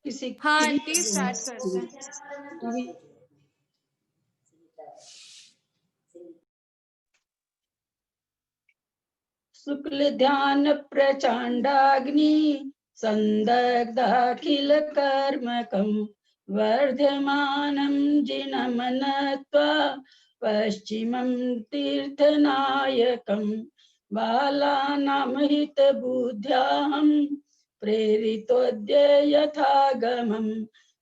किसी हाँ aunty start करते हैं। शुक्ल ध्यान प्रचंडाग्नि संदग्धाखिल कर्मकं वर्धमानं जिनं नत्वा पश्चिमं तीर्थनायकं बालानां हितबुद्ध्याहं प्रेरितोऽद्य यथागमं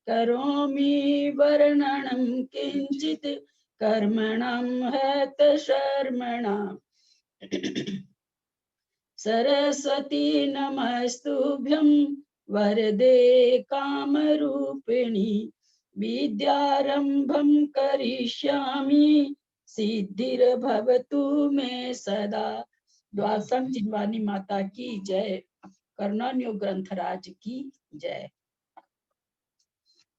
करोमि वर्णनं किंचित् कर्मणां हतशर्मणाम्। सरस्वती नमस्तुभ्यं वरदे कामरूपिणी विद्यारंभं करिष्यामि सिद्धिर्भवतु मे सदा। द्वादशं चिन्वानी माता की जय। कर्णान्यो ग्रंथराज की जय।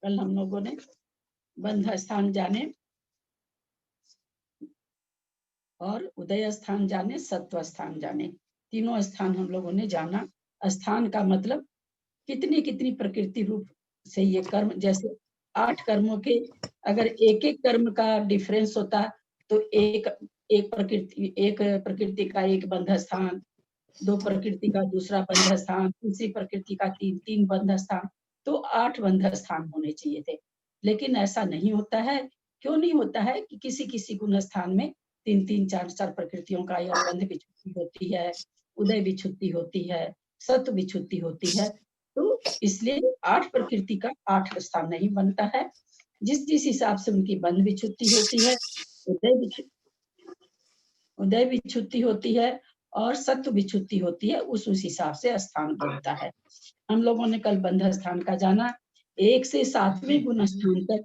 कल हम लोगों ने बंध स्थान जाने और उदय स्थान जाने, सत्व स्थान जाने, तीनों स्थान हम लोगों ने जाना। स्थान का मतलब कितनी कितनी प्रकृति रूप से ये कर्म, जैसे 8 कर्मों के अगर एक एक कर्म का डिफरेंस होता तो एक प्रकृति का एक बंध स्थान, 2 प्रकृति का दूसरा बंध स्थान, तीसरी प्रकृति का 3 बंध स्थान, तो 8 बंध स्थान होने चाहिए थे। लेकिन ऐसा नहीं होता है। क्यों नहीं होता है? कि किसी किसी गुण स्थान में 3 4 प्रकृतियों का यह बंध विच्छुत्ति होती है, उदय विच्छुत्ति होती है, सत्व विच्छुत्ति होती है। तो इसलिए 8 प्रकृति का 8 स्थान नहीं बनता है। जिस जिस हिसाब से उनकी बंध विच्छुत्ति होती है, उदय विच्छुत्ति होती है और सत्व विच्छुत्ति होती है, उस हिसाब से स्थान बनता है। हम लोगों ने कल बंध स्थान का जाना। 1 से 7वें गुण स्थान तक,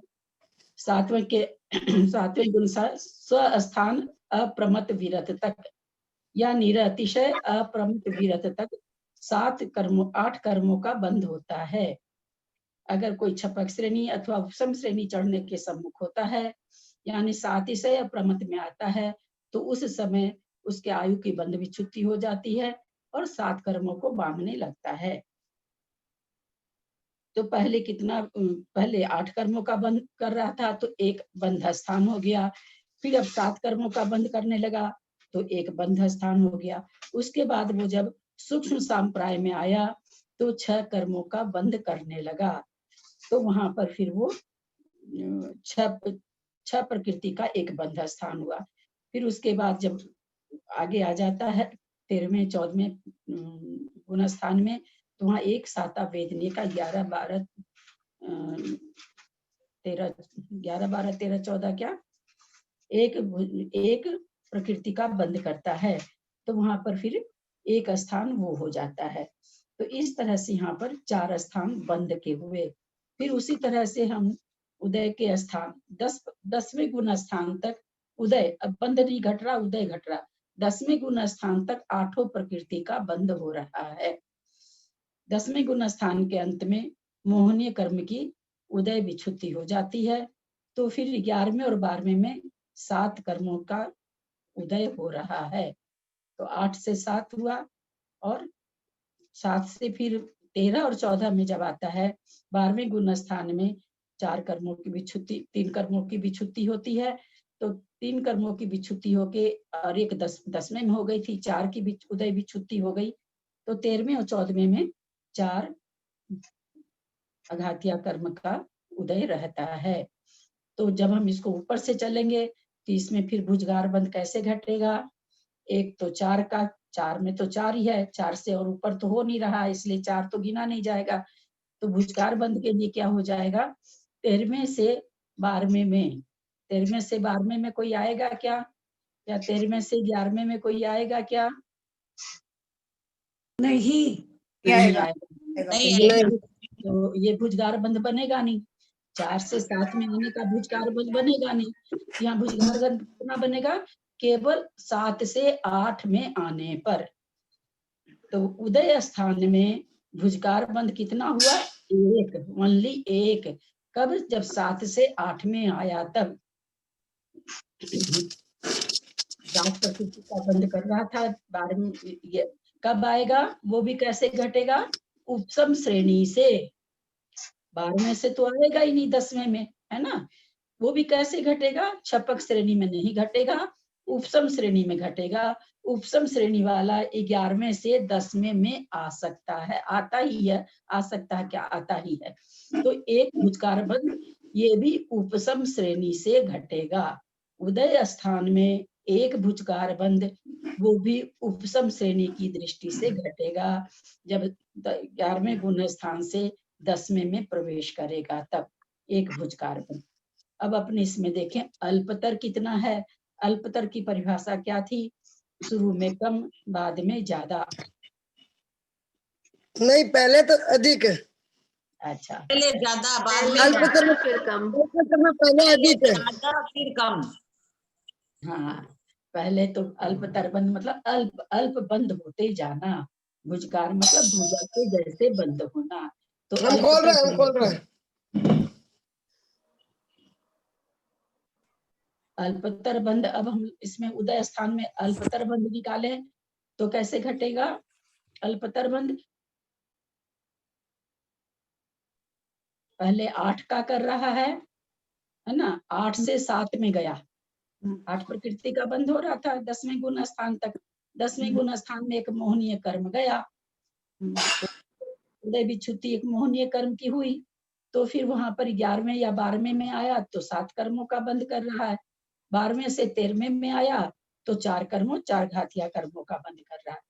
7वें गुण स्वस्थान अप्रमत विरत तक या निरतिशय अप्रमत विरत तक 8 कर्मों का बंध होता है। अगर कोई छपक श्रेणी अथवा उपसम श्रेणी चढ़ने के सम्मुख होता है, यानी 7 अप्रमत में आता है, तो उस समय उसके आयु की बंध विच्छुत्ति हो जाती है और 7 कर्मों को बांधने लगता है। तो पहले 8 कर्मों का बंध कर रहा था तो एक बंध स्थान हो गया। फिर अब 7 कर्मों का बंध करने लगा तो एक बंध स्थान हो गया। उसके बाद वो जब सूक्ष्म संप्राय में आया तो 6 कर्मों का बंध करने लगा। तो वहां पर फिर वो 6 प्रकृति का एक बंध स्थान हुआ। फिर उसके बाद जब आगे आ जाता है 13वें 14वें गुण स्थान में, तो वहाँ एक साता वेदनी का 11 12 13 14 क्या एक प्रकृति का बंध करता है। तो वहां पर फिर एक स्थान वो हो जाता है। तो इस तरह से यहाँ पर 4 स्थान बंध के हुए। फिर उसी तरह से हम उदय के स्थान 10वें गुण स्थान तक उदय, अब बंध नहीं घट रहा, उदय घट रहा। 10वें गुण स्थान तक 8 प्रकृति का बंध हो रहा है। 10वें गुण स्थान के अंत में मोहनीय कर्म की उदय विच्छुत्ति हो जाती है। तो फिर 11वें और 12वें में 7 कर्मों का उदय हो रहा है। तो 8 से 7 हुआ और 7 से फिर 13 और 14 में जब आता है 12वें गुण स्थान में 4 कर्मों की विच्छुत्ति, 3 कर्मों की विच्छुत्ति होती है। तो 3 कर्मों की विच्छुत्ति होके और एक 10वें में हो गई थी, 4 की उदय विच्छुत्ति हो गई। तो 13वें और 14वें में 4 अघातिया कर्म का उदय रहता है। तो जब हम इसको ऊपर से चलेंगे तो इसमें फिर भुजगार बंध कैसे घटेगा? एक तो 4 का, 4 में तो 4 ही है, 4 से और ऊपर तो हो नहीं रहा, इसलिए 4 तो गिना नहीं जाएगा। तो भुजगार बंध के लिए क्या हो जाएगा? 13वें से 12वें में, 13वें से 12वें में कोई आएगा क्या? या 13वें से 11वें में कोई आएगा क्या? नहीं आएगा। तो ये भुजगार बंध बनेगा नहीं। 4 से 7 में आने का भुजगार बंध बनेगा नहीं। यहाँ भुजगार बंध कितना बनेगा? केवल 7 से 8 में आने पर। तो उदय स्थान में भुजगार बंध कितना हुआ? एक, ओनली एक। कब? जब 7 से 8 में आया तब। 7 प्रकृति का बंध कर रहा था 12वें, कब आएगा? वो भी कैसे घटेगा? उपसम श्रेणी से। 12वें से तो आएगा ही नहीं 10वें में, है ना। वो भी कैसे घटेगा, छपक श्रेणी में नहीं घटेगा, उपसम श्रेणी में घटेगा। उपसम श्रेणी वाला 11वें से 10वें में आ सकता है, आता ही है, आ सकता है क्या, आता ही है। तो एक भुजकार बंध ये भी उपसम श्रेणी से घटेगा। उदय स्थान में एक भुजकार बंध वो भी उपसम श्रेणी की दृष्टि से घटेगा, जब 11वें गुण स्थान से 10वें में प्रवेश करेगा तब एक भुजकार बंध। अब अपने इसमें देखें अल्पतर कितना है। अल्पतर की परिभाषा क्या थी, शुरू में कम बाद में ज्यादा। नहीं, पहले तो अधिक। अच्छा, पहले ज्यादा बाद में अल्पतर में फिर कम। पहले अधिक। ज्यादा फिर कम। हाँ, पहले तो अल्पतर बंद मतलब अल्प अल्प बंद होते जाना, भुजकार मतलब भुजा के जैसे बंद होना। तो हम खोल रहे हैं, हम खोल अल्पतर रहे हैं। अल्पतर बंद। अब हम इसमें उदय स्थान में अल्पतर बंद निकाले तो कैसे घटेगा अल्पतर बंद। पहले 8 का कर रहा है ना, 8 से 7 में गया, 8 प्रकृति का बंध हो रहा था 10वें गुण स्थान तक। 10वें गुण स्थान में एक मोहनीय कर्म गया, उदय विच्छुति एक मोहनीय कर्म की हुई, तो फिर वहां पर 11वें या 12वें में आया तो 7 कर्मों का बंध कर रहा है। 12वें से 13वें में आया तो 4 कर्मों 4 घातिया कर्मों का बंध कर रहा है।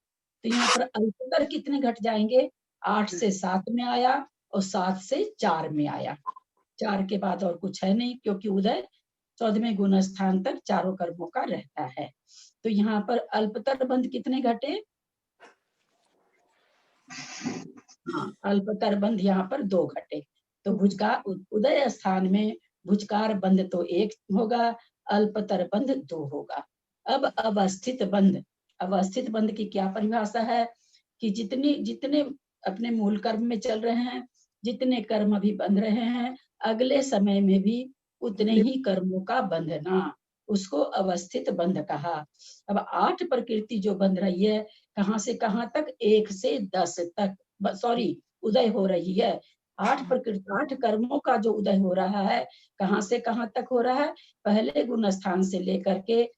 तो यहाँ पर अल्पतर कितने घट जाएंगे, 8 से 7 में आया और 7 से 4 में आया। 4 के बाद और कुछ है नहीं, क्योंकि उदय 14वें गुण स्थान तक चारों कर्मों का रहता है। तो यहाँ पर अल्पतर बंध कितने घटे, हाँ, अल्पतर बंध यहाँ पर 2 घटे। तो भुजकार उदय स्थान में भुजकार बंध तो 1 होगा, अल्पतर बंध 2 होगा। अब अवस्थित बंध, अवस्थित बंध की क्या परिभाषा है कि जितने जितने अपने मूल कर्म में चल रहे हैं, जितने कर्म अभी बंध रहे हैं, अगले समय में भी उतने ही कर्मों का बंधना, उसको अवस्थित बंध कहा। अब 8 प्रकृति जो बंध रही है, कहाँ से कहाँ तक, 1 से 10 तक, सॉरी उदय हो रही है। 8 प्रकृति 8 कर्मों का जो उदय हो रहा है, कहाँ से कहाँ तक हो रहा है, पहले गुण स्थान से लेकर के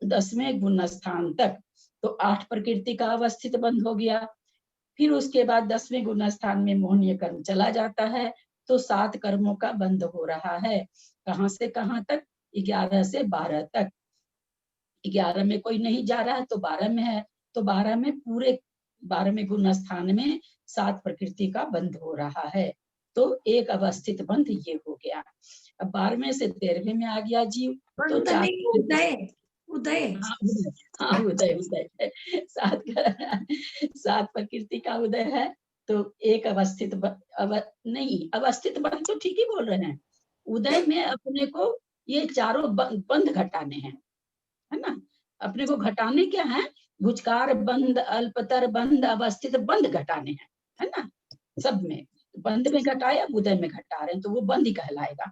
10वें गुण स्थान तक। तो 8 प्रकृति का अवस्थित बंध हो गया। फिर उसके बाद 10वें गुण स्थान में मोहनीय कर्म चला जाता है, तो 7 कर्मों का बंध हो रहा है। कहाँ से कहाँ तक, 11 से 12 तक। 11 में कोई नहीं जा रहा है तो 12 में है, तो 12 में पूरे 12वें गुण स्थान में 7 प्रकृति का बंध हो रहा है। तो एक अवस्थित बंध ये हो गया। अब 12वें से 13वें में आ गया जीव, तो 4 उदय उदय हाँ उदय उदय 7 प्रकृति का उदय है। तो एक अवस्थित नहीं, अवस्थित बंध तो ठीक ही बोल रहे हैं। उदय में अपने को ये चारों बंध घटाने हैं, है ना। अपने को घटाने क्या है, भुजकार बंध, अल्पतर बंध, अवस्थित बंध घटाने हैं, है ना। सब में बंध में घटाया, उदय में घटा रहे हैं, तो वो बंध ही कहलाएगा।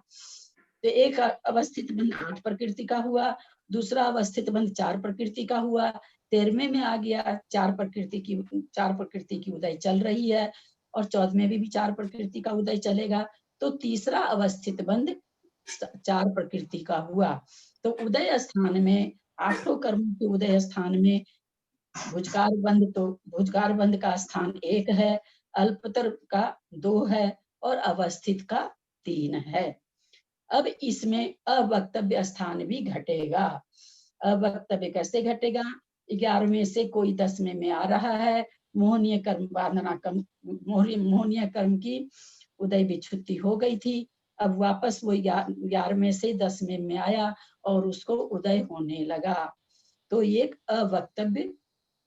तो एक अवस्थित बंध 8 प्रकृति का हुआ, दूसरा अवस्थित बंध 4 प्रकृति का हुआ, 13वें में आ गया 4 प्रकृति की उदय चल रही है, और 14वें में भी 4 प्रकृति का उदय चलेगा। तो तीसरा अवस्थित बंध 4 प्रकृति का हुआ। तो उदय स्थान में 8 कर्मों के उदय स्थान में भुजकार बंध, तो भुजकार बंध का स्थान 1 है, अल्पतर का 2 है और अवस्थित का 3 है। अब इसमें अवक्तव्य स्थान भी घटेगा। अवक्तव्य कैसे घटेगा, 11वें से कोई 10वें में आ रहा है, मोहनीय कर्म वादना कर्म, मोहनीय कर्म की उदय विच्छुति हो गई थी, अब वापस वो 11वें से 10वें में आया और उसको उदय होने लगा। तो ये अवक्तव्य,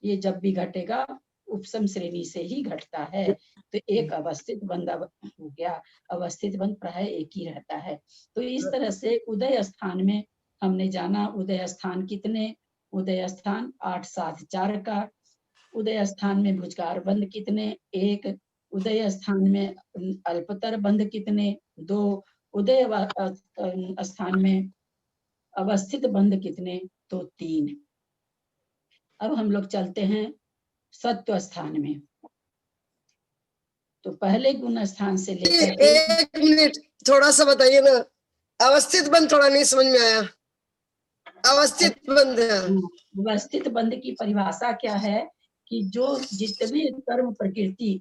ये जब भी घटेगा उपसम श्रेणी से ही घटता है। तो एक अवस्थित बंध हो गया, अवस्थित बंध प्राय एक ही रहता है। तो इस तरह से उदय स्थान में हमने जाना, उदय स्थान कितने, उदय स्थान 8 7 4 का, उदय स्थान में भुजकार बंध कितने, 1, उदय स्थान में अल्पतर बंध कितने, 2, उदय स्थान में अवस्थित बंध कितने, तो 3। अब हम लोग चलते हैं सत्व स्थान में। तो पहले गुण स्थान से लेकर के एक थोड़ा सा बताइए ना, अवस्थित बंद थोड़ा नहीं समझ में आया। अवस्थित बंद है। अवस्थित बंध की परिभाषा क्या है कि जो जितनी कर्म प्रकृति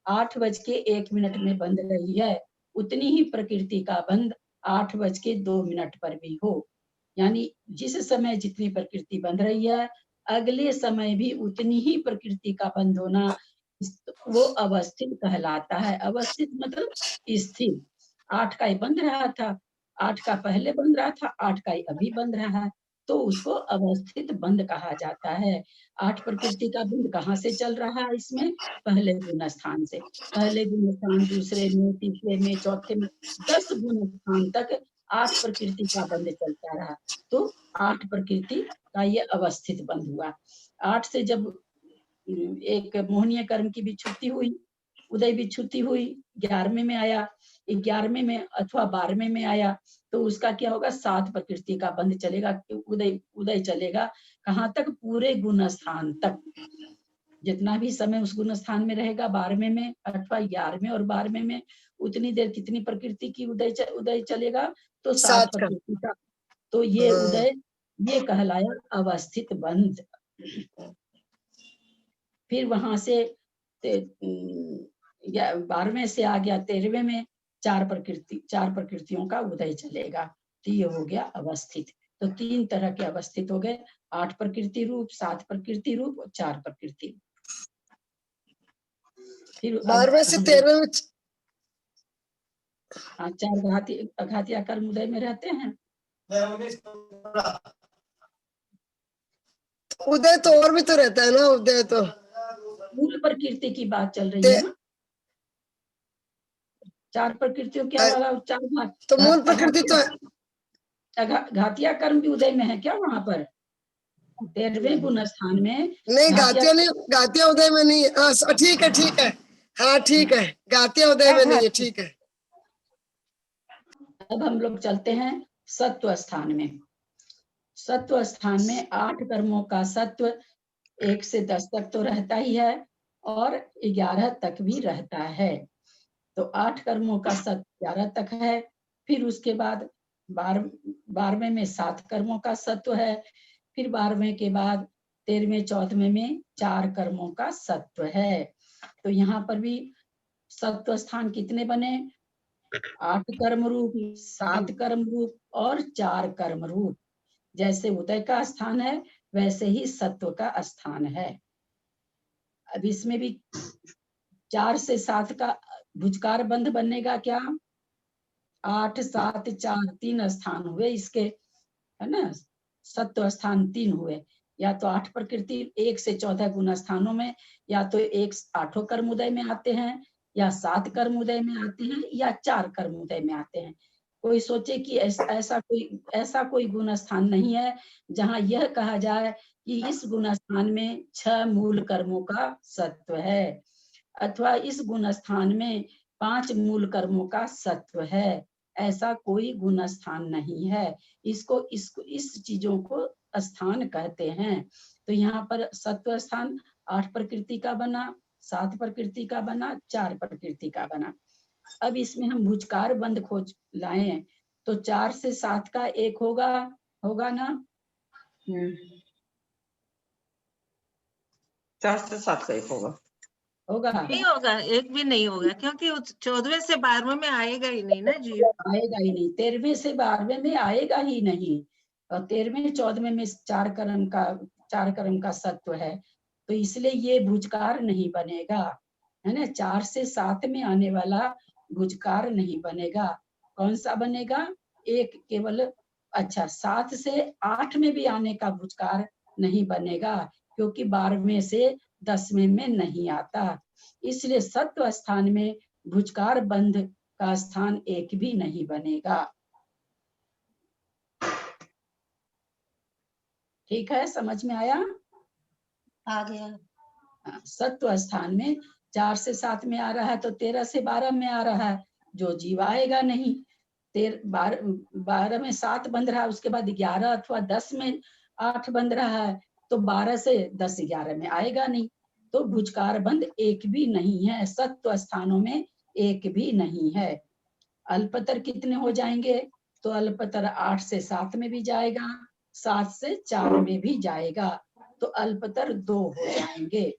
8:01 में बंध रही है, उतनी ही प्रकृति का बंध 8:02 पर भी हो। यानी जिस समय जितनी प्रकृति बंध रही है, अगले समय भी उतनी ही प्रकृति का बंध होना, वो अवस्थित कहलाता है। अवस्थित मतलब स्थिर। 8 का ही बंध रहा था, 8 का पहले बंध रहा था, 8 का ही अभी बंध रहा है, तो उसको अवस्थित बंध कहा जाता है। 8 प्रकृति का बंध कहाँ से चल रहा है? इसमें पहले गुण स्थान से। पहले गुण स्थान, दूसरे में, तीसरे में, चौथे में, 10 गुण स्थान तक 8 प्रकृति का बंध चलता रहा। तो 8 प्रकृति का ये अवस्थित बंध हुआ। 8 से जब एक मोहनीय कर्म की भी छुट्टी हुई, उदय भी छुट्टी हुई, 11वें में आया, 11वें में अथवा 12वें में आया, तो उसका क्या होगा? 7 प्रकृति का बंध चलेगा, उदय उदय चलेगा। कहाँ तक? पूरे गुण स्थान तक। जितना भी समय उस गुण स्थान में रहेगा, 12वें में अथवा 11वें और 12वें में, उतनी देर कितनी प्रकृति की उदय चलेगा? तो 7 7 का। प्रकृति का। तो ये उदय, ये कहलाया अवस्थित बंध। फिर वहां से 12वें से आ गया 13वें में, 4 प्रकृतियों का उदय चलेगा। तो ये हो गया अवस्थित। तो 3 तरह के अवस्थित हो गए, 8 प्रकृति रूप, 7 प्रकृति रूप और 4 प्रकृति रूप। फिर 12वें से 13वें में 4 अघातिया कर्म उदय में रहते हैं। उदय तो और भी तो रहता है ना, उदय तो मूल प्रकृति की बात चल रही है ना। 4 प्रकृतियों क्या वाला? 4 भाग। तो मूल प्रकृति तो घातिया कर्म भी उदय में है क्या वहां पर? 13वें गुण स्थान में नहीं, घातिया नहीं, घातिया उदय में नहीं है। ठीक है, ठीक है, हाँ ठीक है, घातिया उदय में नहीं है, ठीक है। अब हम लोग चलते हैं सत्व स्थान में। सत्व स्थान में 8 कर्मों का सत्व 1 से 10 तक तो रहता ही है, और 11 तक भी रहता है। तो 8 कर्मों का सत्व 11 तक है। फिर उसके बाद 12वें में 7 कर्मों का सत्व है। फिर 12वें के बाद 13वें 14वें में 4 कर्मों का सत्व है। तो यहाँ पर भी सत्व स्थान कितने बने? 8 कर्म रूप, 7 कर्म रूप और 4 कर्म रूप। जैसे उदय का स्थान है, वैसे ही सत्व का स्थान है। अब इसमें भी 4 से 7 का भुजकार बंध बनेगा क्या? 8, 7, 4, 3 स्थान हुए इसके, है ना। सत्व स्थान 3 हुए। या तो 8 प्रकृति 1 से 14 गुण स्थानों में, या तो 8 कर्म उदय में आते हैं, या 7 कर्म उदय में आते हैं, या 4 कर्म उदय में आते हैं। कोई सोचे कि ऐसा कोई गुण स्थान नहीं है जहां यह कहा जाए कि इस गुण स्थान में 6 मूल कर्मों का सत्व है, अथवा इस गुण स्थान में 5 मूल कर्मों का सत्व है। ऐसा कोई गुण स्थान नहीं है। इस चीजों को स्थान कहते हैं। तो यहाँ पर सत्व स्थान 8 प्रकृति का बना, 7 प्रकृति का बना, 4 प्रकृति का बना। अब इसमें हम भुजकार बंध खोज लाए, तो 4 से 7 का एक होगा ना? 4 से 7 का एक होगा। नहीं होगा, एक भी नहीं होगा, क्योंकि 14वें से 12वें में आएगा ही नहीं ना जी। आएगा ही नहीं, 13वें से 12वें में आएगा ही नहीं। और 13वें 14वें में 4 कर्म का सत्व है, तो इसलिए ये भुजकार नहीं बनेगा, है ना। 4 से 7 में आने वाला भुजकार नहीं बनेगा। कौन सा बनेगा? एक केवल, अच्छा, 7 से 8 में भी आने का भुजकार नहीं बनेगा, क्योंकि 12वें से 10वें में नहीं आता। इसलिए सत्व स्थान में भुजकार बंध का स्थान एक भी नहीं बनेगा। ठीक है, समझ में आया? आ गया। सत्व स्थान में 4 से 7 में आ रहा है, तो 13 से 12 में आ रहा है, जो जीव आएगा नहीं। 12 में 7 बंध रहा है, उसके बाद 11 अथवा 10 में 8 बंध रहा है, तो 12 से 10 11 में आएगा नहीं। तो भुजकार बंध एक भी नहीं है, सत्व स्थानों में एक भी नहीं है। अल्पतर कितने हो जाएंगे? तो अल्पतर 8 से 7 में भी जाएगा, 7 से 4 में भी जाएगा, तो अल्पतर 2 हो जाएंगे।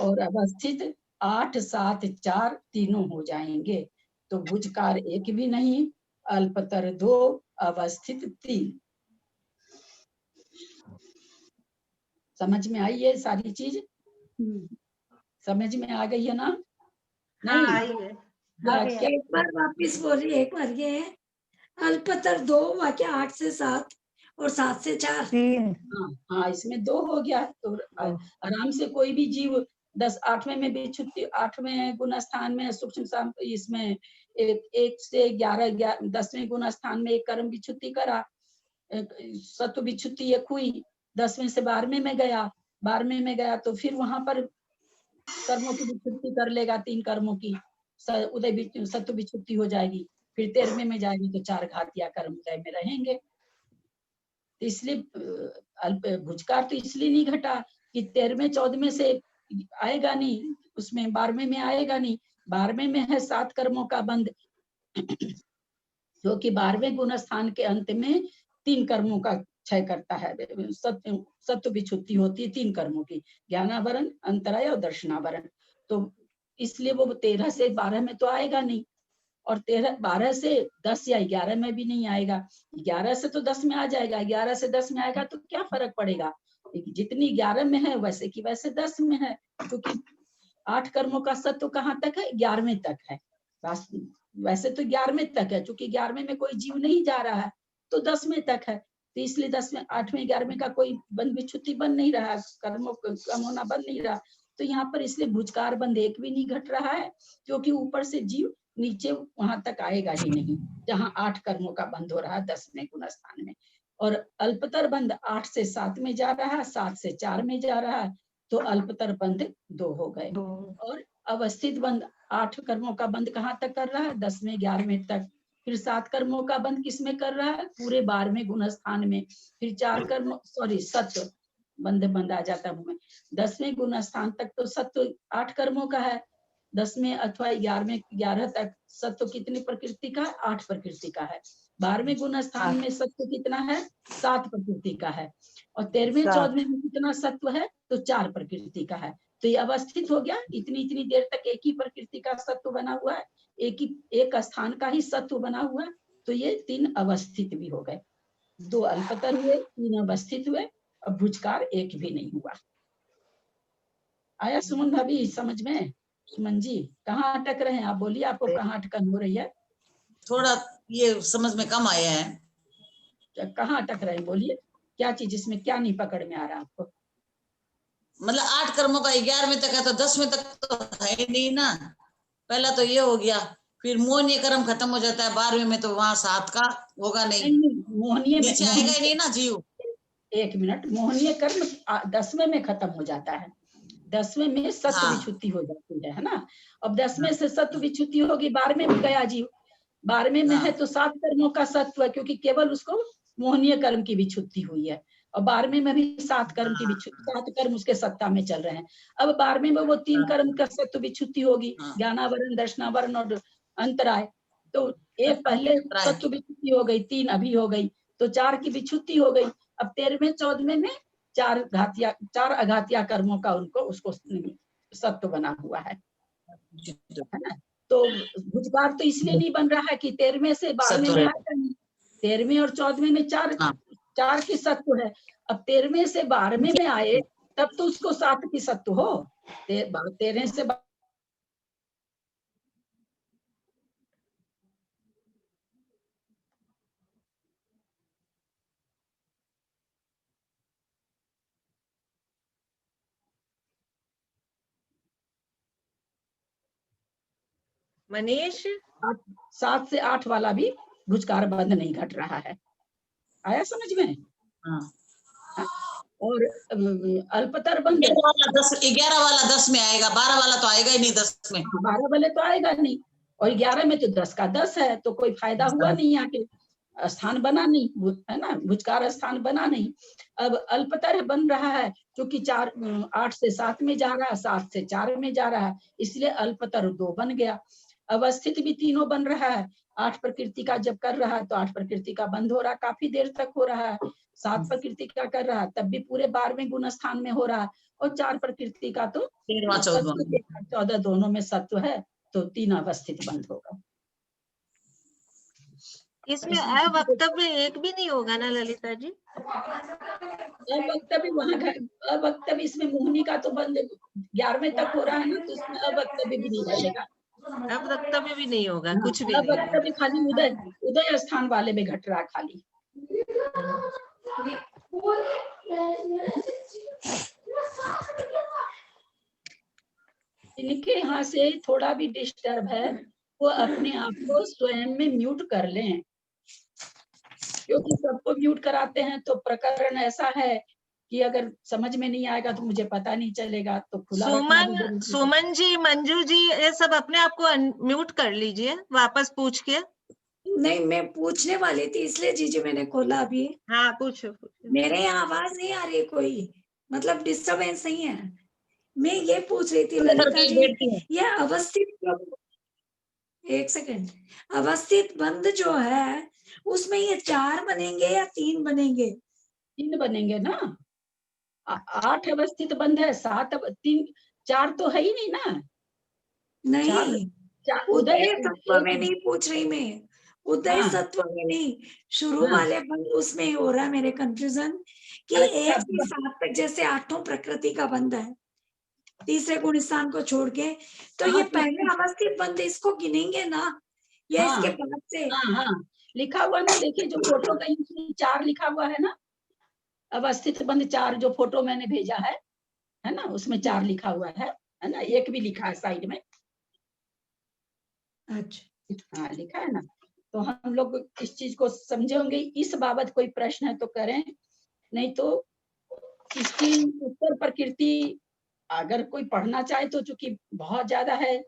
और अवस्थित 8, 7, 4 तीनों हो जाएंगे, तो भुजकार 1 भी नहीं, अल्पतर 2, अवस्थित 3। समझ में आई ये सारी चीज? समझ में आ गई है ना? हाँ, नहीं? आई है। हाँ, क्या एक बार वापिस बोलिए, एक बार ये अल्पतर 2 वाक्य 8 से 7 और 7 से 4। हाँ हाँ, इसमें 2 हो गया, तो आराम से कोई भी जीव 10 8वें में भी छुट्टी, 8वें गुण स्थान में सूक्ष्म इसमें 1 से 11 10वें गुण स्थान में एक कर्म भी छुट्टी करा, सत्व भी छुट्टी 1 हुई, 10वें से 12वें में गया, 12वें में गया तो फिर वहां पर कर्मों की भी छुट्टी कर लेगा, 3 कर्मों की उदय भी सत्व भी छुट्टी हो जाएगी, फिर 13वें में जाएगी तो 4 घातिया कर्म उदय में रहेंगे। तो इसलिए अल्प भुजकार तो इसलिए नहीं घटा कि 13वें 14वें से आएगा नहीं, उसमें 12वें में आएगा नहीं, 12वें में है 7 कर्मों का बंध, जो कि 12वें गुण स्थान के अंत में 3 कर्मों का क्षय करता है, सत्व भी छुट्टी होती है 3 कर्मों की, ज्ञानावरण, अंतराय और दर्शनावरण। तो इसलिए वो 13 से 12 में तो आएगा नहीं, और 12 से 10 या 11 में भी नहीं आएगा, 11 से तो 10 में आ जाएगा, 11 से 10 में आएगा तो क्या फर्क पड़ेगा, जितनी 11 में है वैसे की वैसे 10 में है, क्योंकि 8 कर्मों का सत्व कहाँ तक है? 11वें तक है, वैसे तो 11वें तक है, क्योंकि 11वें में कोई जीव नहीं जा रहा है तो 10वें तक है, तो इसलिए 10वें 8वें 11वें का कोई बंध विच्छुत्ति बन नहीं रहा, कर्मों कम होना बन नहीं रहा, तो यहाँ पर इसलिए भुजकार बंध 1 भी नहीं घट रहा है, क्योंकि ऊपर से जीव नीचे वहां तक आएगा ही नहीं जहाँ 8 कर्मों का बंध हो रहा है 10वें गुण स्थान में। और अल्पतर बंध 8 से 7 में जा रहा है, 7 से 4 में जा रहा है, तो अल्पतर बंध 2 हो गए। और अवस्थित बंध 8 कर्मों का बंध कहाँ तक कर रहा है? 10वें 11वें तक। फिर 7 कर्मों का बंध किसमें कर रहा है? पूरे 12वें गुण स्थान में। फिर 4 कर्म सत्व बंध आ जाता है, 10वें गुण स्थान तक तो सत्व 8 कर्मों का है, 10वें अथवा 11 तक सत्व कितनी प्रकृति का है? 8 प्रकृति का है। 12वें गुण स्थान में सत्व कितना है? 7 प्रकृति का है। और 13वें 14वें में कितना सत्व है? तो 4 प्रकृति का है। तो ये अवस्थित हो गया, इतनी देर तक एक ही प्रकृति का सत्व बना हुआ है, एक स्थान का ही सत्व बना हुआ है, तो ये 3 अवस्थित भी हो गए, 2 अल्पतर हुए, 3 अवस्थित हुए, और भुजकार 1 भी नहीं हुआ। आया सुमन भाभी समझ में? सुमन जी कहाँ अटक रहे हैं आप? बोलिए, आपको कहाँ अटकन हो रही है? थोड़ा ये समझ में कम आया है। कहाँ अटक रहे हैं बोलिए, क्या चीज इसमें क्या नहीं पकड़ में आ रहा आपको? मतलब 8 कर्मों का 11वें तक है तो 10वें तक तो है ही नहीं ना, पहला तो ये हो गया, फिर मोहनीय कर्म खत्म हो जाता है 12वें में, तो वहां 7 का होगा नहीं, मोहनीय नीचे आएगा ही नहीं ना जीव। 1 मिनट, मोहनीय कर्म 10वें में खत्म हो जाता है, 10वें में सत्व विच्छुत्ति हो जाती है ना। अब 10वें से सत्व विच्छुत्ति होगी, 12वें में गया जीव, 12वें में है तो 7 कर्मों का सत्व है, क्योंकि केवल उसको मोहनीय कर्म की विच्छुत्ति हुई है, और 12वें में भी 7 कर्म की विच्छुत्ति, 7 कर्म उसके सत्ता में चल रहे हैं। अब 12वें में वो 3 कर्म का सत्व विच्छुत्ति होगी, ज्ञानावरण, दर्शनावरण और अंतराय, तो एक पहले सत्व विच्छुत्ति हो गई, 3 अभी हो गई, तो 4 की विच्छुत्ति हो गई। अब 13वें 14वें में 4 अघातिया कर्मों का उसको सत्व बना हुआ है ना। तो भुजकार तो इसलिए नहीं बन रहा है कि 13वें से 12वें में आएगा नहीं, 13वें और 14वें में 4 की सत्व है। अब 13वें से 12वें में आए तब तो उसको 7 की सत्व हो, 13 से मनीष 7 से 8 वाला भी भुजकार बंध नहीं घट रहा है। आया समझ में? और अल्पतर बंध 11 वाला 10 में आएगा, 12 वाला तो आएगा ही नहीं 10 में। 12 वाले तो आएगा नहीं, और 11 में तो 10 का 10 है, तो कोई फायदा हुआ नहीं, यहाँ के स्थान बना नहीं है ना, भुजकार स्थान बना नहीं। अब अल्पतर बन रहा है क्योंकि 8 से 7 में जा रहा है, 7 से 4 में जा रहा है, इसलिए अल्पतर 2 बन गया। अवस्थित भी तीनों बन रहा है। 8 प्रकृति का जब कर रहा है तो 8 प्रकृति का बंद हो रहा है, काफी देर तक हो रहा है। 7 प्रकृति का कर रहा है तब भी पूरे 12वें गुण स्थान में हो रहा है, और 4 प्रकृति का तो 13वां 14वां 14 दोनों में सत्व है, तो 3 अवस्थित बंद होगा। इसमें अवक्तव्य एक भी नहीं होगा ना ललिता जी? अवक्तव्य वहाँ अवक्तव्य इसमें मोहिनी का तो बंद 11वें तक हो रहा है ना, तो इसमें अवक्तव्य भी नहीं रहेगा। अवक्तव्य भी नहीं होगा, कुछ भी नहीं होगा। अवक्तव्य खाली उदय स्थान वाले में घट रहा खाली। इनके यहाँ से थोड़ा भी डिस्टर्ब है वो अपने आप को स्वयं में म्यूट कर लें, क्योंकि सबको म्यूट कराते हैं तो प्रकरण ऐसा है कि अगर समझ में नहीं आएगा तो मुझे पता नहीं चलेगा, तो खुला रखना भी जरूरी है। सुमन जी, मंजू जी, ये सब अपने आप को म्यूट कर लीजिए वापस पूछ के। नहीं, मैं पूछने वाली थी इसलिए जीजी मैंने खोला अभी। हाँ पूछो। मेरे यहाँ आवाज नहीं आ रही, कोई मतलब डिस्टरबेंस नहीं है। मैं ये पूछ रही थी ललिता जी, ये अवस्थित, एक सेकंड, अवस्थित बंद जो है उसमें ये 4 बनेंगे या 3 बनेंगे? 3 बनेंगे ना। 8 अवस्थित बंद है, 7 3 4 तो है ही नहीं ना। नहीं, उदय सत्व में नहीं पूछ रही मैं, उदय सत्व में नहीं, शुरू वाले बंद उसमें हो रहा है मेरे कंफ्यूजन कि 1 से 7 तक जैसे 8 प्रकृति का बंद है तीसरे गुण स्थान को छोड़ के, तो ये पहले अवस्थित बंद इसको गिनेंगे ना, या इसके बाद से? हाँ लिखा हुआ ना, देखिए जो फोटो कहीं 4 लिखा हुआ है ना, अवस्थित बंद 4 जो फोटो मैंने भेजा है ना, उसमें 4 लिखा हुआ है ना, 1 भी लिखा है साइड में। अच्छा हाँ लिखा है ना, तो हम लोग इस चीज को समझे होंगे। इस बाबत कोई प्रश्न है तो करें, नहीं तो इसकी उत्तर प्रकृति अगर कोई पढ़ना चाहे तो, चूंकि बहुत ज्यादा है,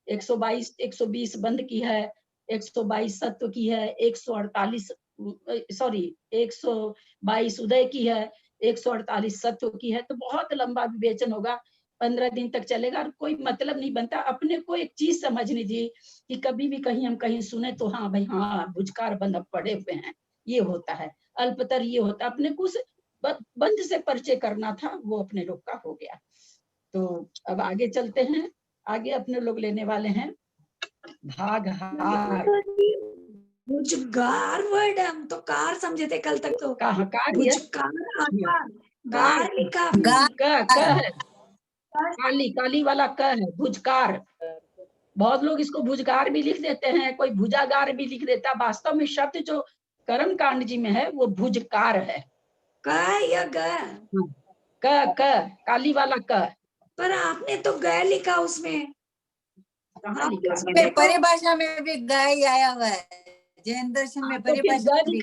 122 120 बंद की है, 122 सत्व की है, 148 122 उदय की है, 148 सत्व की है, तो बहुत लंबा विवेचन होगा, 15 दिन तक चलेगा और कोई मतलब नहीं बनता। अपने को एक चीज समझनी थी कि कभी भी कहीं हम कहीं सुने तो हाँ भाई हाँ भुजकार बंद पड़े हुए हैं, ये होता है, अल्पतर ये होता है, अपने को बंद से परिचय करना था, वो अपने लोग का हो गया। तो अब आगे चलते हैं, आगे अपने लोग लेने वाले हैं भागहार। भुजगार वर्ड हम तो कार समझे थे कल तक, तो कहाँ गार लिखा, काली काली वाला क है, भुजकार। बहुत लोग इसको भुजगार भी लिख देते हैं, कोई भुजागार भी लिख देता है। वास्तव में शब्द जो कर्म कांड जी में है वो भुजकार है। क या ग? क काली वाला क। पर आपने तो ग लिखा उसमें, कहाँ लिखा? उसमें परिभाषा में भी गाय आया हुआ है, जैन दर्शन में परिभाषा में भी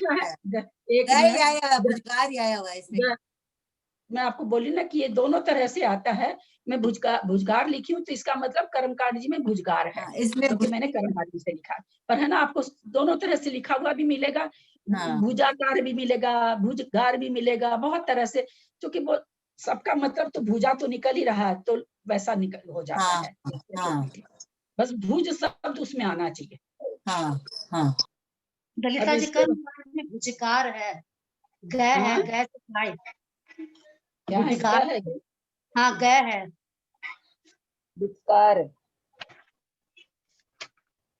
गाय आया हुआ है, भुजगार आया हुआ है इसमें। मैं आपको बोली ना कि ये दोनों तरह से आता है। मैं भुजगार लिखी हूँ तो इसका मतलब कर्मकांड जी में भुजगार है, इसमें तो मैंने कर्मकांड जी से लिखा, पर है ना आपको दोनों तरह से लिखा हुआ भी मिलेगा, भुजाकार भी मिलेगा, भुजगार भी मिलेगा, बहुत तरह से, क्योंकि वो सबका मतलब तो भुजा तो निकल ही रहा है, तो वैसा निकल हो जाता है। बस भुज शब्द उसमें आना चाहिए। दलिता जी कर्मकांड में भुजकार है, ग है, ग से गाय, क्या है? हाँ ग है भुजकार।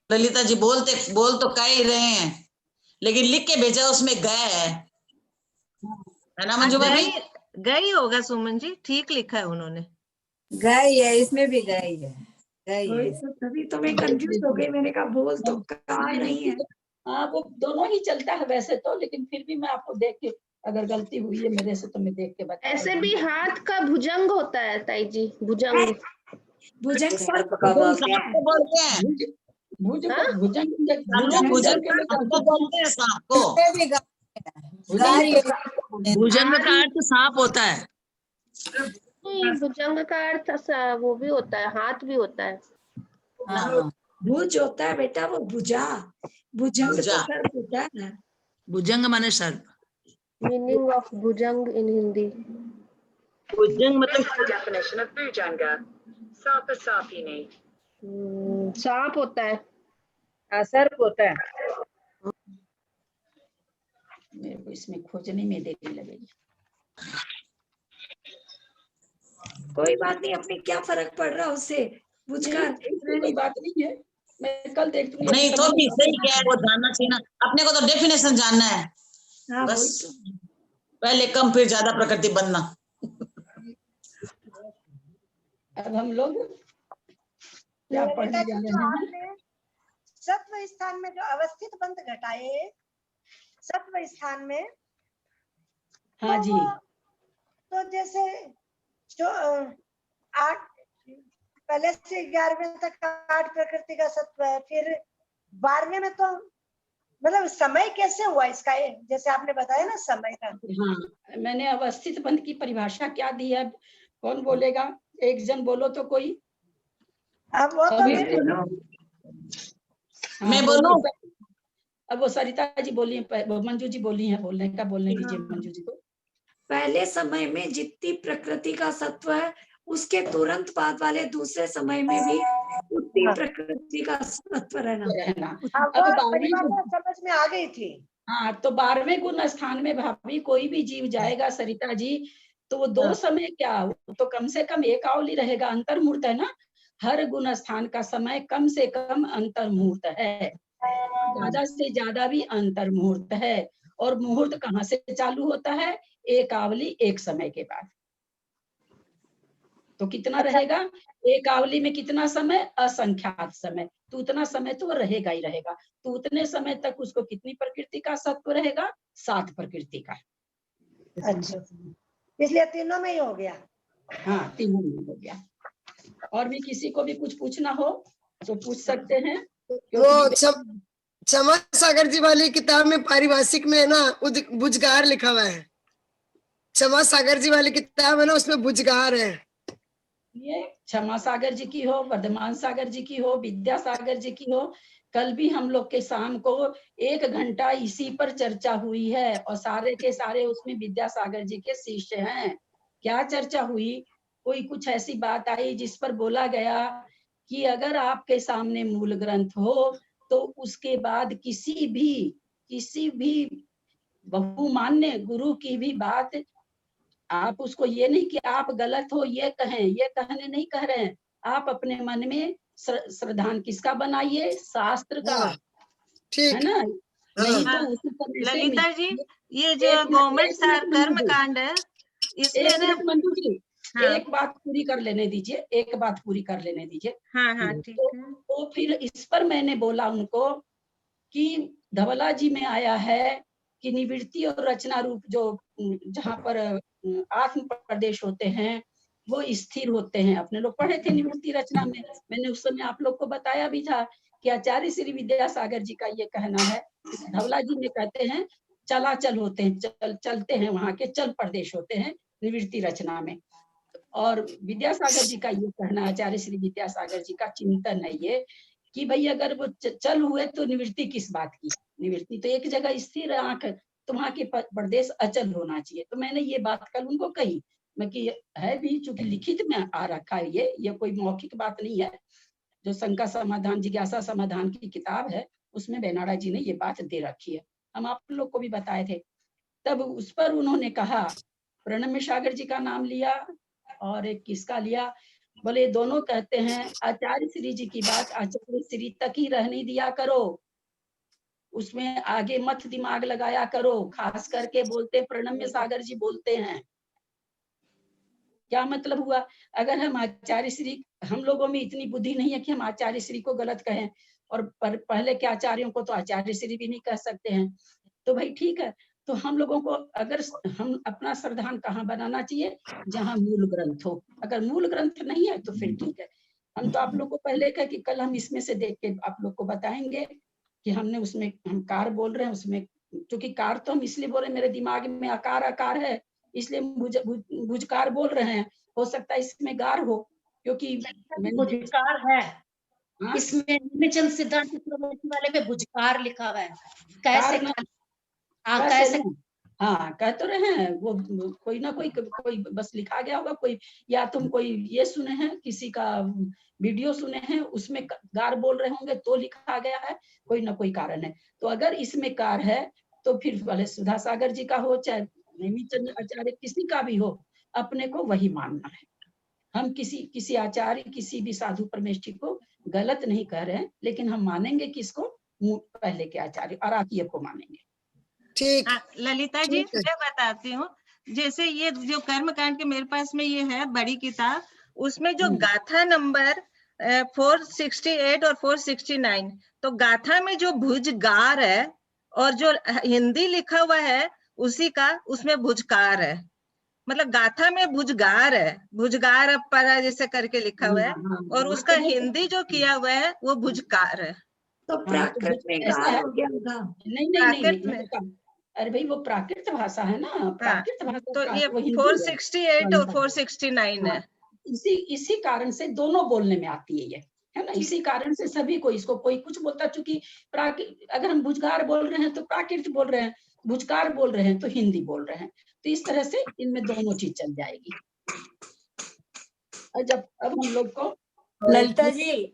ललिता जी बोल तो कह ही रहे हैं, लेकिन लिख के भेजा उसमें गए है ना मंजू भाभी? गई होगा सुमन जी, ठीक लिखा है उन्होंने, गई है, इसमें भी गई है, गई है। तभी तो मैं कंफ्यूज हो गई, मैंने कहा बोल तो कार नहीं है। हाँ वो दोनों ही चलता है वैसे तो, लेकिन फिर भी मैं आपको देख के, अगर गलती हुई है मेरे से तो मैं देख के बता। ऐसे भी हाथ का भुजंग होता है ताई जी, भुजंग। भुजंग सर बोलते हैं, भुजंग का अर्थ सांप होता है। नहीं, भुजंग का अर्थ वो भी होता है, हाथ भी होता है। भुज होता है बेटा, वो भुजा, भुजंग तो सर होता है ना। भुजंग माने सर। मीनिंग ऑफ भुजंग इन हिंदी, भुजंग मतलब definition of bhujanga, सांप ही नहीं, सांप होता है। सर्प होता है। मेरे को इसमें खोजने में देरी लगेगी। कोई बात नहीं, अपने क्या फर्क पड़ रहा उससे, बुझकार कोई बात नहीं है, मैं कल देख लूंगी। नहीं तो भी सही क्या है वो जानना चाहिए ना, अपने को तो डेफिनेशन जानना है। हाँ, बस वही तो। पहले कम फिर ज्यादा प्रकृति बनना। अब हम लोग क्या पढ़ने जा रहे हैं? सत्व स्थान में जो अवस्थित बंध घटाए सत्व स्थान में, हाँ जी, तो जैसे जो 8 पहले से 11वें तक 8 प्रकृति का सत्व है, फिर 12वें में तो मतलब समय कैसे हुआ इसका, ये जैसे आपने बताया ना समय का। हाँ मैंने अवस्थित बंध की परिभाषा क्या दी है, कौन बोलेगा? एक जन बोलो तो कोई। अब वो तो अभी फिर मैं बोलूं? अब वो सरिता जी बोली है, मंजू जी बोली है, बोलने दीजिए हाँ। मंजू जी को। पहले समय में जितनी प्रकृति का सत्व है, उसके तुरंत बाद वाले दूसरे समय में भी उतनी प्रकृति का सत्व रहना। अब 12वें समझ में आ गई थी। हाँ, तो 12वें गुण स्थान में भाभी कोई भी जीव जाएगा सरिता जी, तो वो 2 समय क्या, तो कम से कम एक आवली रहेगा, अंतर्मुहूर्त है ना। हर गुण स्थान का समय कम से कम अंतर्मुहूर्त है, ज्यादा से ज्यादा भी अंतर्मुहूर्त है। और मुहूर्त कहाँ से चालू होता है? एक आवली एक समय के बाद। तो कितना रहेगा एक आवली में? कितना समय? असंख्यात समय। तो उतना समय तो वो रहेगा ही रहेगा। तो उतने समय तक उसको कितनी प्रकृति का सत्व रहेगा? 7 प्रकृति का। अच्छा, इसलिए तीनों में ही हो गया। हाँ, तीनों में हो गया। और भी किसी को भी कुछ पूछना हो तो पूछ सकते हैं। वो क्षमा सागर जी वाली किताब में पारिभाषिक में है ना, बुझगार लिखा हुआ है। क्षमा सागर जी वाली किताब है ना, उसमें बुझगार है। ये क्षमा सागर जी की हो, वर्धमान सागर जी की हो, विद्या सागर जी की हो, कल भी हम लोग के शाम को 1 घंटा इसी पर चर्चा हुई है, और सारे के सारे उसमें विद्या सागर जी के शिष्य हैं। क्या चर्चा हुई? कोई कुछ ऐसी बात आई जिस पर बोला गया कि अगर आपके सामने मूल ग्रंथ हो तो उसके बाद किसी भी बहुमान्य गुरु की भी बात, आप उसको ये नहीं कि आप गलत हो ये कहें, ये कहने नहीं कह रहे हैं। आप अपने मन में श्रद्धान किसका बनाइए? शास्त्र का, ठीक है ना। नहीं तो उसी तरह से ललिता जी, ये जो गवर्नमेंट कर्म कांड है, इसमें ना मंजू जी, हाँ। एक बात पूरी कर लेने दीजिए। हाँ ठीक है। तो फिर इस पर मैंने बोला उनको कि धवला जी में आया है कि निवृत्ति और रचना रूप जो जहाँ पर आत्म प्रदेश होते हैं वो स्थिर होते हैं। अपने लोग पढ़े थे निवृत्ति रचना में, मैंने उस समय आप लोग को बताया भी था कि आचार्य श्री विद्यासागर जी का ये कहना है। धवला जी में कहते हैं चलाचल होते हैं, चलते हैं, वहाँ के चल प्रदेश होते हैं निवृत्ति रचना में। और विद्यासागर जी का ये कहना, आचार्य श्री विद्यासागर जी का चिंतन है ये कि भाई अगर वो चल हुए तो निवृत्ति किस बात की? निवृत्ति तो एक जगह स्थिर आंख, तो वहाँ के प्रदेश अचल होना चाहिए। तो मैंने ये बात कल उनको कही, मैं कि है भी, चूंकि लिखित में आ रखा है ये कोई मौखिक बात नहीं है। जो शंका समाधान जिज्ञासा समाधान की किताब है उसमें बेनाड़ा जी ने ये बात दे रखी है, हम आप लोग को भी बताए थे। तब उस पर उन्होंने कहा, प्रणम्य सागर जी का नाम लिया और एक किसका लिया, बोले दोनों कहते हैं आचार्य श्री जी की बात आचार्य श्री तक ही रहने दिया करो, उसमें आगे मत दिमाग लगाया करो। खास करके बोलते प्रणम्य सागर जी बोलते हैं, क्या मतलब हुआ? अगर हम आचार्य श्री, हम लोगों में इतनी बुद्धि नहीं है कि हम आचार्य श्री को गलत कहें, और पहले के आचार्यों को तो आचार्य श्री भी नहीं कह सकते हैं। तो भाई ठीक है, तो हम लोगों को अगर हम अपना श्रद्धान कहाँ बनाना चाहिए? जहाँ मूल ग्रंथ हो। अगर मूल ग्रंथ नहीं है तो फिर ठीक है। हम तो आप लोग को पहले कहा कि कल हम इसमें से देख के आप लोग को बताएंगे कि हमने उसमें, हम कार बोल रहे हैं उसमें, क्योंकि कार तो हम इसलिए बोल रहे हैं, मेरे दिमाग में आकार है इसलिए भुजकार बोल रहे हैं। हो सकता है इसमें गार हो, क्योंकि भुजकार है। इसमें निम्नचंद सिद्धांत वाले में भुजकार लिखा हुआ है। कैसे? हाँ कह तो रहे हैं वो कोई ना कोई बस लिखा गया होगा, कोई या तुम कोई ये सुने हैं किसी का वीडियो सुने हैं उसमें गार बोल रहे होंगे तो लिखा गया है, कोई ना कोई कारण है। तो अगर इसमें कार है तो फिर भले सुधा सागर जी का हो चाहे नेमिचंद आचार्य किसी का भी हो, अपने को वही मानना है। हम किसी आचार्य किसी भी साधु परमेष्ठी को गलत नहीं कह रहे हैं, लेकिन हम मानेंगे किसको, पहले के आचार्य आराकीय को मानेंगे। ठीक। ललिता जी मैं बताती हूँ, जैसे ये जो कर्म कांड के मेरे पास में ये है बड़ी किताब, उसमें जो गाथा नंबर 468 और 469, तो गाथा में जो भुजगार है और जो हिंदी लिखा हुआ है उसी का उसमें भुजकार है। मतलब गाथा में भुजगार है, भुजगार अपरा जैसे करके लिखा हुआ है, और उसका हिंदी जो किया हुआ है वो भुजकार है। तो प्राकृत में गार हो गया होगा। नहीं, अरे भाई वो प्राकृत भाषा है ना, प्राकृत भाषा तो ये 468 और 469 है। इसी कारण से दोनों बोलने में आती है ये, है ना। इसी कारण से सभी को, इसको कोई कुछ बोलता, चूंकि अगर हम भुजगार बोल रहे हैं तो प्राकृत बोल रहे हैं, भुजकार बोल रहे हैं तो हिंदी बोल रहे हैं, तो इस तरह से इनमें दोनों चीज चल जाएगी। और जब अब हम लोग को ललिता जी,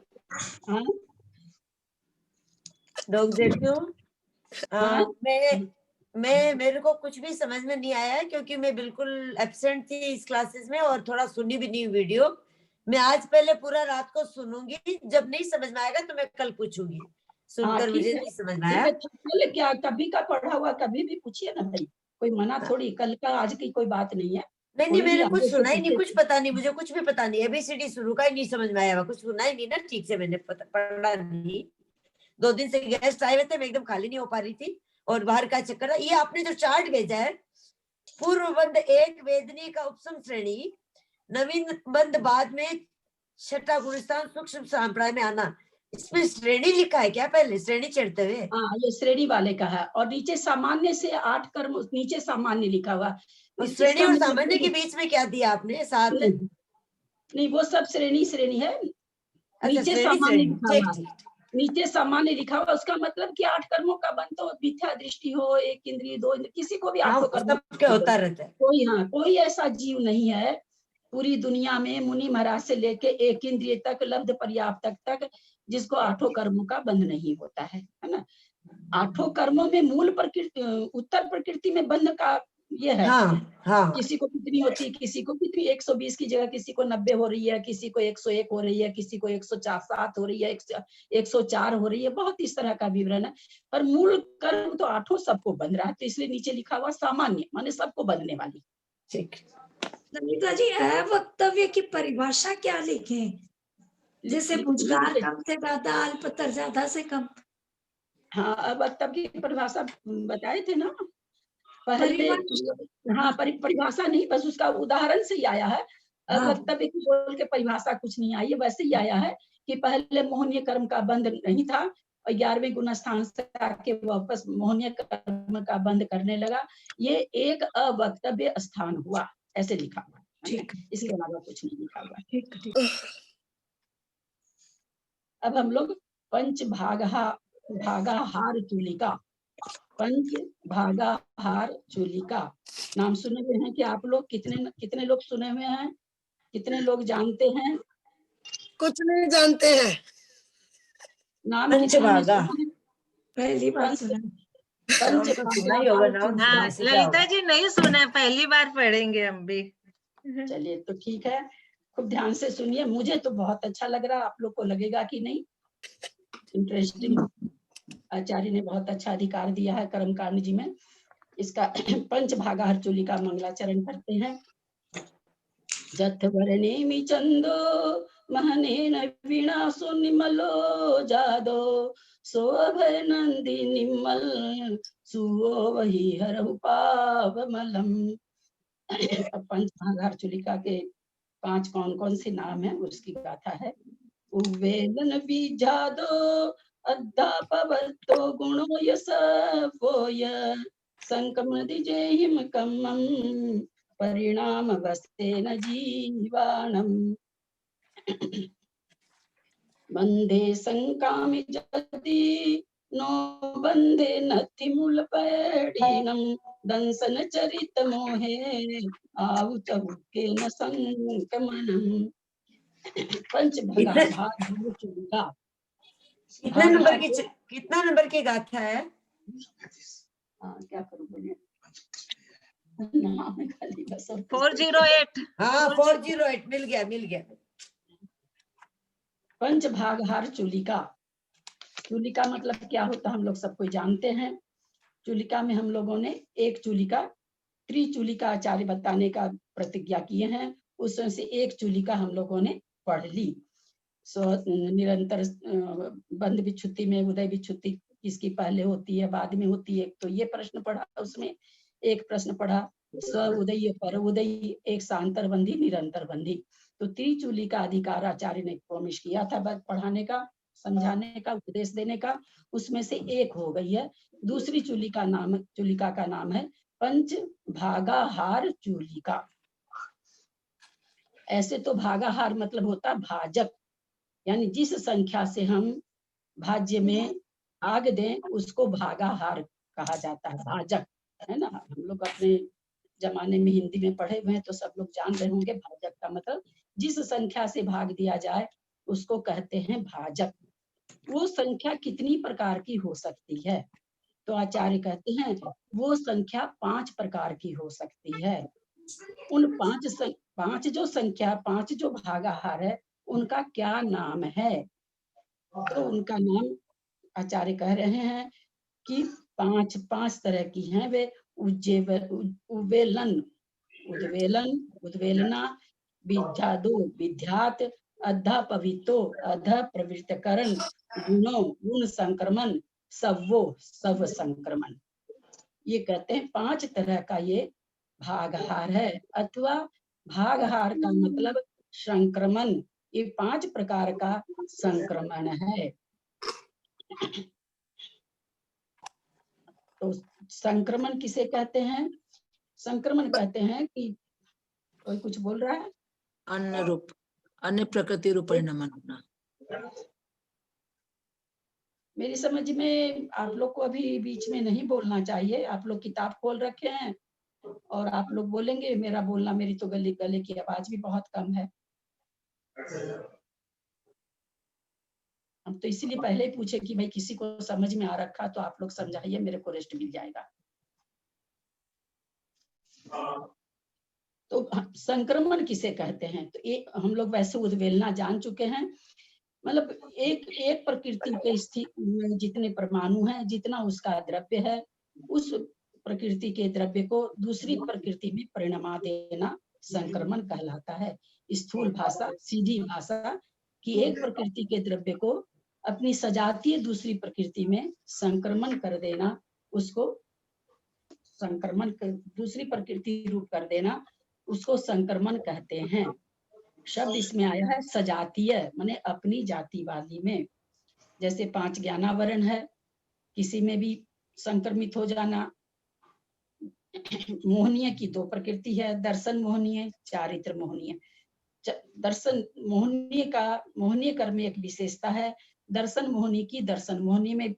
हाँ मैं मेरे को कुछ भी समझ में नहीं आया क्योंकि मैं बिल्कुल एब्सेंट थी इस क्लासेस में और थोड़ा सुनी भी नहीं वीडियो। मैं आज पहले पूरा रात को सुनूंगी, जब नहीं समझ में आएगा तो मैं कल पूछूंगी। सुनकर मुझे नहीं समझ में आया। क्या कभी का पढ़ा हुआ कभी भी पूछिए ना भाई, कोई मना थोड़ी, कल का आज की कोई बात नहीं है। नहीं मैंने कुछ सुना ही नहीं, कुछ पता नहीं, मुझे कुछ भी पता नहीं, ABCD शुरू का ही नहीं समझ में आया, कुछ सुना ही नहीं ना ठीक से, मैंने पढ़ा नहीं। 2 दिन से गेस्ट आए हुए थे, मैं एकदम खाली नहीं हो पा रही थी और बाहर का चक्कर। ये आपने जो चार्ट भेजा है, पूर्व बंद 1 वेदनी का उपसम श्रेणी, नवीन बंद बाद में छठा गुणस्थान सूक्ष्म संप्राय में आना, इसमें श्रेणी लिखा है क्या? पहले श्रेणी चढ़ते हुए? हाँ ये श्रेणी वाले का है, और नीचे सामान्य से 8 कर्म, नीचे सामान्य लिखा हुआ। श्रेणी और सामान्य के बीच में क्या दिया आपने? 7? नहीं वो सब श्रेणी है। नीचे सामान्य लिखा हुआ, नीचे सामान्य लिखा हुआ, उसका मतलब कि 8 कर्मों का बंद तो मिथ्या दृष्टि हो, 1 इंद्रिय 2 इंद्रिय, किसी को भी 8 कर्म होता रहता है। कोई ऐसा जीव नहीं है पूरी दुनिया में, मुनि महाराज से लेके 1 इंद्रिय तक, लब्ध पर्याप्त तक जिसको 8 कर्मों का बंध नहीं होता है ना। 8 कर्मों में मूल प्रकृति, उत्तर प्रकृति में बंध का ये है। हाँ। किसी को कितनी होती है, किसी को कितनी 120 की जगह किसी को 90 हो रही है, किसी को 101 हो रही है, किसी को 107 हो रही है, 104 हो रही है, बहुत इस तरह का विवरण है। पर मूल कर्म तो 8 सबको बंध रहा है, तो इसलिए नीचे लिखा हुआ सामान्य, माने सबको बंधने वाली। ठीक। ललिता जी, अवक्तव्य की परिभाषा क्या लिखें? जैसे भुजगार कम से ज्यादा, अल्पतर ज्यादा से कम। हाँ अवक्तव्य की परिभाषा बताए थे ना पहले। हाँ परिभाषा नहीं, बस उसका उदाहरण से ही आया है। अवक्तव्य की बोल के परिभाषा कुछ नहीं आई है, वैसे ही आया है कि पहले मोहनीय कर्म का बंध नहीं था और 11वें गुण स्थान से आके वापस मोहनीय कर्म का बंध करने लगा, ये एक अवक्तव्य स्थान हुआ, ऐसे लिखा हुआ। ठीक, इसके अलावा कुछ नहीं लिखा हुआ। ठीक। अब हम लोग पंच भागाहार चूलिका, पंच भागाहार चूलिका नाम सुने हुए हैं कि आप लोग? कितने लोग सुने हुए हैं? कितने लोग जानते हैं? कुछ नहीं जानते हैं। नाम पंचभागा पहली बार सुना। ललिता जी नहीं सुना, पहली बार पढ़ेंगे हम भी। चलिए तो ठीक है, खूब ध्यान से सुनिए। मुझे तो बहुत अच्छा लग रहा है, आप लोग को लगेगा कि नहीं? इंटरेस्टिंग। आचार्य ने बहुत अच्छा अधिकार दिया है कर्मकांड जी में। इसका पंच भागाहार चूलिका मंगलाचरण करते हैं। जथ भरनेमि चंदो महनेन वीणासो निमलो जादो, सो अभय नंदी निमल सुओ वही हरहु पावमलम। पंच भागाहार चूलिका के 5 कौन से नाम है उसकी गाथा है। उवेलन बीजादो अद्धापवतो गुणो यशवोय, संकमदिजेहिम कम्मं परिणाम वस्तेन जीवाणम्। बंधे संकामि जति नो बंधे नथि मूल पैडीनम, दंसन चरित मोहे आउतहु के न संकमनम। पंच भगा भाग चुलिका। कितना नंबर की गाथा है? क्या करूं बोलिए? 408। हाँ 408 मिल गया। पंच भागहार चुलिका। चुलिका मतलब क्या होता है हम लोग सब कोई जानते हैं। चुलिका में हम लोगों ने एक चुलिका, त्रिचुलिका आचार्य बताने का प्रतिज्ञा किए हैं, उसमें से एक चुलिका हम लोगों ने पढ़ ली। निरंतर बंध विच्छुत्ति में उदय विच्छुत्ति किसकी पहले होती है बाद में होती है, तो ये प्रश्न पढ़ा। उसमें एक प्रश्न पढ़ा स्व उदय पर उदय, एक सांतर बंधी निरंतर बंधी। तो त्रिचुलिका अधिकार आचार्य ने प्रॉमिस किया था पढ़ाने का, समझाने का, उपदेश देने का, उसमें से एक हो गई है। दूसरी चुलिका का नाम है पंच भागाहार चुलिका। ऐसे तो भागाहार मतलब होता भाजक, यानी जिस संख्या से हम भाज्य में भाग दें उसको भागाहार कहा जाता है, भाजक, है ना। हम लोग अपने जमाने में हिंदी में पढ़े हुए हैं तो सब लोग जान रहे होंगे भाजक का मतलब जिस संख्या से भाग दिया जाए उसको कहते हैं भाजक। वो संख्या कितनी प्रकार की हो सकती है? तो आचार्य कहते हैं वो संख्या 5 प्रकार की हो सकती है। उन पांच जो भागाहार है उनका क्या नाम है? तो उनका नाम आचार्य कह रहे हैं कि पांच तरह की हैं वे। उद्वेलन, उद्वेलना, विद्यादो, विद्यात, अधा पवितो, अधा प्रवृत्तकरण, गुणों, गुण संक्रमण, सब संक्रमण। ये कहते हैं 5 तरह का ये भागहार है, अथवा भागहार का मतलब संक्रमण। ये 5 प्रकार का संक्रमण है। तो संक्रमण किसे कहते हैं? संक्रमण कहते हैं कि कोई कुछ बोल रहा है, अन्य रूप, अन्य प्रकृति रूप परिणाम। मेरी समझ में आप लोग को अभी बीच में नहीं बोलना चाहिए। आप लोग किताब खोल रखे हैं और आप लोग बोलेंगे, मेरा बोलना, मेरी तो गले की आवाज भी बहुत कम है। हम तो इसीलिए पहले ही पूछे कि भाई किसी को समझ में आ रखा तो आप लोग समझाइए, मेरे को रेस्ट मिल जाएगा। तो संक्रमण किसे कहते हैं? तो एक हम लोग वैसे उद्वेलना जान चुके हैं, मतलब एक प्रकृति के स्थिति में जितने परमाणु हैं, जितना उसका द्रव्य है, उस प्रकृति के द्रव्य को दूसरी प्रकृति में परिणमा देना संक्रमण कहलाता है। स्थूल भाषा, सीधी भाषा कि एक प्रकृति के द्रव्य को अपनी सजातीय दूसरी प्रकृति में संक्रमण कर देना, उसको संक्रमण दूसरी प्रकृति रूप कर देना, उसको संक्रमण कहते हैं। शब्द इसमें आया है सजातीय, माने अपनी जाति वाली में। जैसे 5 ज्ञानावरण है, किसी में भी संक्रमित हो जाना। मोहनीय की 2 प्रकृति है, दर्शन मोहनीय, चारित्र मोहनीय। दर्शन मोहनीय कर्म में एक विशेषता है, दर्शन मोहनी की दर्शन मोहनी में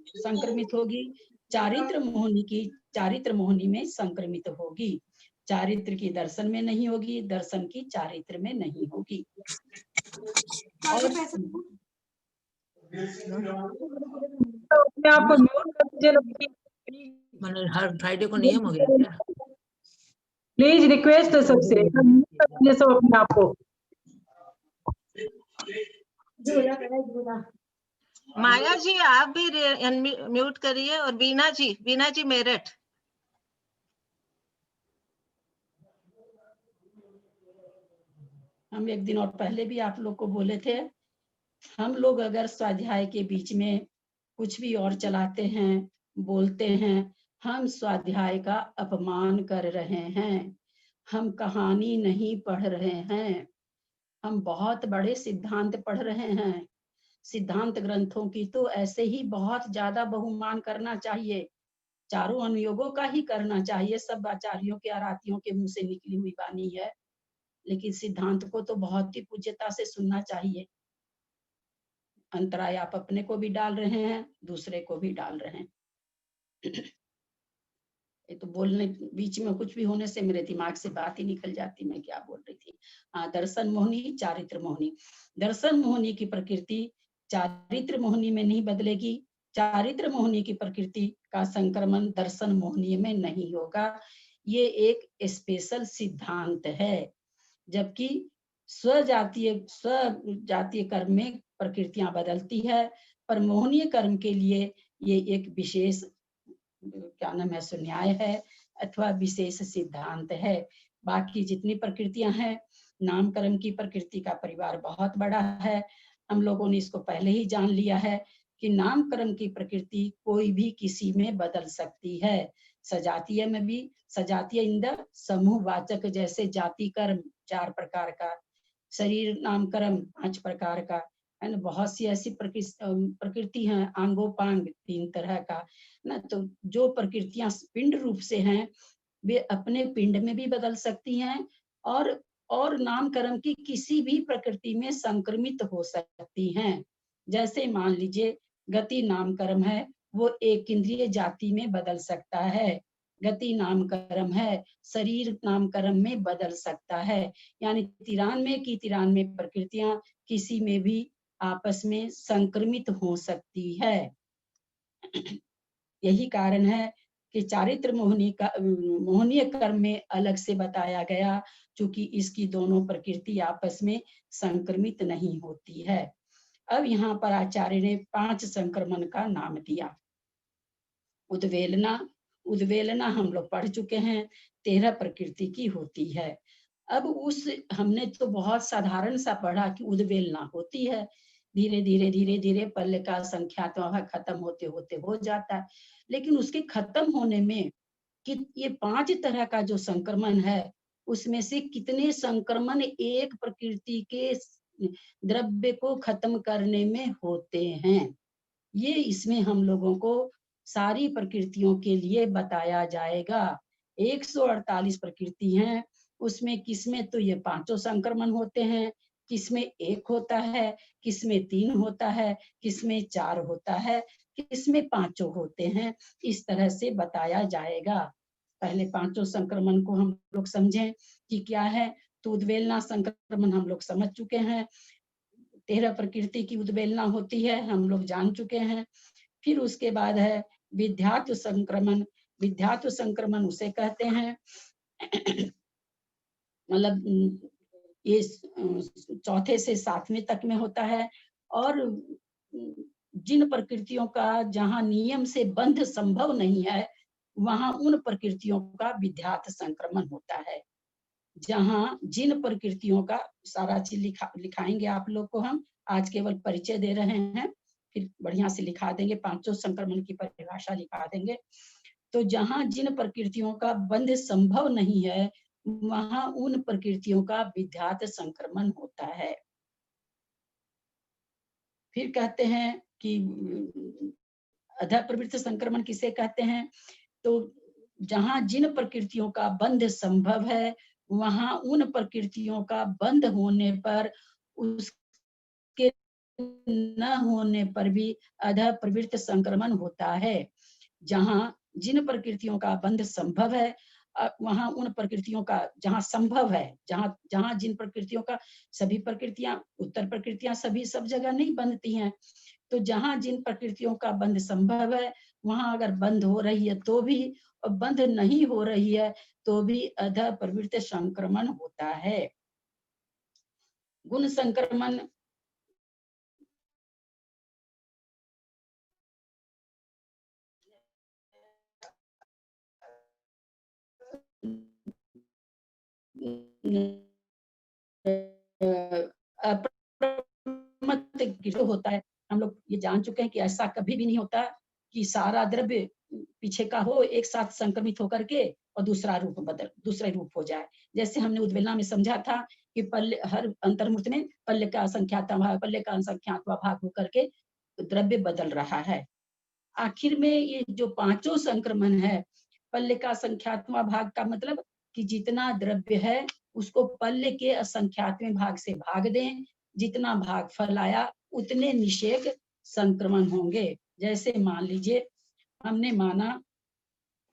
संक्रमित होगी, चारित्र मोहनी की चारित्र मोहनी में संक्रमित होगी। चारित्र की दर्शन में नहीं होगी, दर्शन की चारित्र में नहीं होगी। और आपको म्यूट कर दीजिए, मतलब हर फ्राइडे को नियम हो गया। प्लीज रिक्वेस्ट है सबसे, सब अपने आप को। माया जी आप भी म्यूट करिए, और बीना जी मेरठ। हम एक दिन और पहले भी आप लोग को बोले थे, हम लोग अगर स्वाध्याय के बीच में कुछ भी और चलाते हैं, बोलते हैं, हम स्वाध्याय का अपमान कर रहे हैं। हम कहानी नहीं पढ़ रहे हैं, हम बहुत बड़े सिद्धांत पढ़ रहे हैं। सिद्धांत ग्रंथों की तो ऐसे ही बहुत ज्यादा बहुमान करना चाहिए, चारों अनुयोगों का ही करना चाहिए। सब आचार्यों के आरातियों के मुंह से निकली हुई वाणी है, लेकिन सिद्धांत को तो बहुत ही पूज्यता से सुनना चाहिए। अंतराय आप अपने को भी डाल रहे हैं, दूसरे को भी डाल रहे हैं। ये तो बोलने बीच में कुछ भी होने से मेरे दिमाग से बात ही निकल जाती, मैं क्या बोल रही थी। हाँ, दर्शन मोहनी, चारित्र मोहनी। दर्शन मोहनी की प्रकृति चारित्र मोहनी में नहीं बदलेगी, चारित्र मोहनी की प्रकृति का संक्रमण दर्शन मोहनी में नहीं होगा। ये एक स्पेशल सिद्धांत है। जबकि स्वजातीय कर्म में प्रकृतियां बदलती है, पर मोहनीय कर्म के लिए ये एक विशेष क्या नाम है, सुन्याय है अथवा विशेष सिद्धांत है। बाकी जितनी प्रकृतियां हैं, नामकर्म की प्रकृति का परिवार बहुत बड़ा है। हम लोगों ने इसको पहले ही जान लिया है कि नामकर्म की प्रकृति कोई भी किसी में बदल सकती है। सजातीय में भी, सजातीय इंद्र समूहवाचक जैसे जाति कर्म 4 प्रकार का, शरीर नामकर्म 5 प्रकार का है ना, बहुत सी ऐसी प्रकृति हैं, आंगोपांग 3 तरह का ना। तो जो प्रकृतियां पिंड रूप से हैं, वे अपने पिंड में भी बदल सकती हैं और नामकर्म की किसी भी प्रकृति में संक्रमित हो सकती हैं। जैसे मान लीजिए गति नामकर्म है, वो एक इंद्रिय जाति में बदल सकता है। गति नामकर्म है, शरीर नामकर्म में बदल सकता है। यानी 93 की 93 प्रकृतियां किसी में भी आपस में संक्रमित हो सकती है। यही कारण है कि चारित्र मोहनीय कर्म में अलग से बताया गया, क्योंकि इसकी दोनों प्रकृति आपस में संक्रमित नहीं होती है। अब यहाँ पर आचार्य ने 5 संक्रमण का नाम दिया। उद्वेलना हम लोग पढ़ चुके हैं, 13 प्रकृति की होती है। अब हमने तो बहुत साधारण सा पढ़ा कि उद्वेलना होती है, धीरे धीरे पल्ले का संख्यात्मक भाग खत्म होते होते हो जाता है। लेकिन उसके खत्म होने में कि ये 5 तरह का जो संक्रमण है, उसमें से कितने संक्रमण एक प्रकृति के द्रव्य को खत्म करने में होते हैं, ये इसमें हम लोगों को सारी प्रकृतियों के लिए बताया जाएगा। 148 प्रकृति हैं, उसमें किसमें तो ये 5 संक्रमण होते हैं, किसमें 1 होता है, किसमें 3 होता है, किसमें 4 होता है, किसमें 5 होते हैं। इस तरह से बताया जाएगा। पहले 5 संक्रमण को हम लोग समझें कि क्या है। तो उद्वेलना संक्रमण हम लोग समझ चुके हैं, 13 प्रकृति की उद्वेलना होती है, हम लोग जान चुके हैं। फिर उसके बाद है विध्यात्व संक्रमण। विध्यात्व संक्रमण उसे कहते हैं मतलब ये 4थे से 7वें तक में होता है। और जिन प्रकृतियों का जहाँ नियम से बंध संभव नहीं है, वहां उन प्रकृतियों का विध्यात्व संक्रमण होता है। जहाँ जिन प्रकृतियों का सारा चीज लिखाएंगे आप लोग को, हम आज केवल परिचय दे रहे हैं, फिर बढ़िया से लिखा देंगे, 5 संक्रमण की परिभाषा लिखा देंगे। तो जहाँ जिन प्रकृतियों का बंध संभव नहीं है, वहां उन प्रकृतियों का विध्यात्व संक्रमण होता है। फिर कहते हैं कि अधः प्रवृत्त संक्रमण किसे कहते हैं, तो जहाँ जिन प्रकृतियों का बंध संभव है, वहां उन प्रकृतियों का बंध होने पर उसके न होने पर भी अधः प्रवृत्त संक्रमण होता है। जहाँ जिन प्रकृतियों का बंध संभव है, वहां उन प्रकृतियों का जहाँ संभव है, जहाँ जिन प्रकृतियों का, सभी प्रकृतियां, उत्तर प्रकृतियां सभी सब जगह नहीं बंधती हैं, तो जहाँ जिन प्रकृतियों का बंध संभव है, वहां अगर बंध हो रही है तो भी, और बंध नहीं हो रही है तो भी अधः प्रवृत्त संक्रमण होता है। गुण संक्रमण होता है। हम लोग ये जान चुके हैं कि ऐसा कभी भी नहीं होता कि सारा द्रव्य पीछे का हो एक साथ संक्रमित होकर के और दूसरा रूप हो जाए। जैसे हमने उद्वेलना में समझा था कि पल्ले, हर अंतर्मूर्त में पल्ले का असंख्यात्वा भाग होकर के द्रव्य बदल रहा है। आखिर में ये जो 5 संक्रमण है, पल्ले का असंख्यात्वा भाग का मतलब कि जितना द्रव्य है उसको पल्ले के असंख्यात्वें भाग से भाग दें, जितना भाग फैलाया उतने निषेक संक्रमण होंगे। जैसे मान लीजिए हमने माना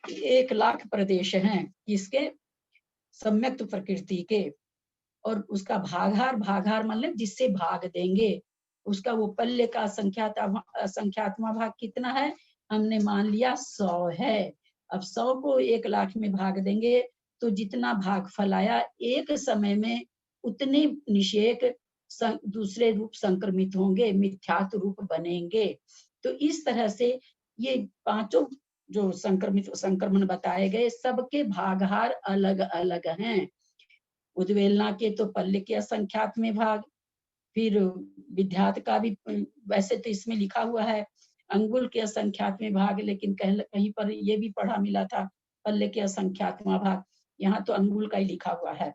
1,00,000 प्रदेश हैं किसके, सम्यक्त प्रकृति के। और उसका भागहार, भागहार मतलब जिससे भाग देंगे, उसका वो पल्ले का असंख्यात्मा भाग कितना है, हमने मान लिया 100 है। अब 100 को 1,00,000 में भाग देंगे तो जितना भाग फलाया एक समय में उतने निषेक दूसरे रूप संक्रमित होंगे, मिथ्यात्व रूप बनेंगे। तो इस तरह से ये पांचों जो संक्रमण बताए गए, सबके भागहार अलग अलग हैं। उद्वेलना के तो पल्ले के असंख्यात में भाग, फिर विद्यात का भी वैसे तो इसमें लिखा हुआ है अंगुल के असंख्यात में भाग, लेकिन कहीं पर ये भी पढ़ा मिला था पल्ले के असंख्यात्मा भाग, यहाँ तो अंगुल का ही लिखा हुआ है।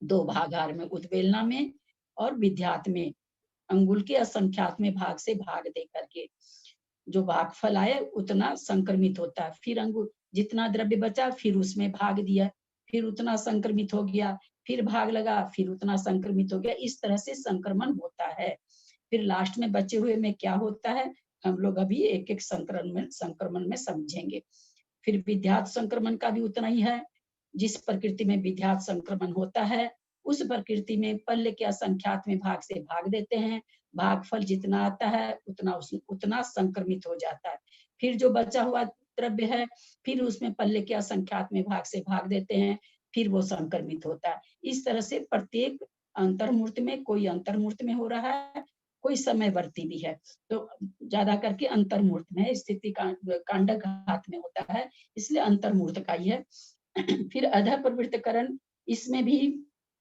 2 भागहार में, उद्वेलना में और विद्यात में, अंगुल के असंख्यात में भाग से भाग दे करके जो भाग फलाए उतना संक्रमित होता है। फिर अंगुल जितना द्रव्य बचा फिर उसमें भाग दिया, फिर उतना संक्रमित हो गया, फिर भाग लगा, फिर उतना संक्रमित हो गया। इस तरह से संक्रमण होता है। फिर लास्ट में बचे हुए में क्या होता है, हम लोग अभी एक एक संक्रमण में समझेंगे। फिर विद्यात संक्रमण का भी उतना ही है। जिस प्रकृति में विद्यात संक्रमण होता है उस प्रकृति में पल्ले के असंख्यात में भाग से भाग देते हैं, भागफल जितना आता है उतना संक्रमित हो जाता है। फिर जो बचा हुआ द्रव्य है फिर उसमें पल्ले के असंख्यात में भाग से भाग देते हैं, फिर वो संक्रमित होता है। इस तरह से प्रत्येक अंतर्मूर्त में, कोई अंतर्मूर्त में हो रहा है, कोई समयवर्ती भी है। तो ज्यादा करके अंतर्मूर्त में, स्थिति कांडक घात में होता है, इसलिए अंतर्मूर्त का ही है। फिर अधः प्रवृत्तकरण, इसमें भी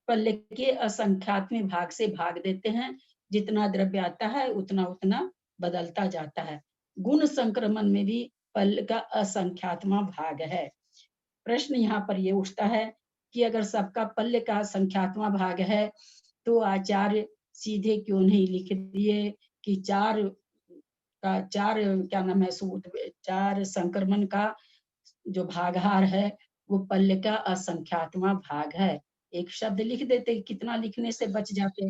पल्ले के असंख्यात में भाग से भाग देते हैं, जितना द्रव्य आता है उतना उतना बदलता जाता है। गुण संक्रमण में भी पल्ले का असंख्यात्मा भाग है। प्रश्न यहाँ पर ये उठता है कि अगर सबका पल्ले का संख्यात्मा भाग है तो आचार्य सीधे क्यों नहीं लिख दिए कि चार क्या नाम है, 4 संक्रमण का जो भागहार है वो पल्ले का असंख्यात्मा भाग है। एक शब्द लिख देते, कितना लिखने से बच जाते।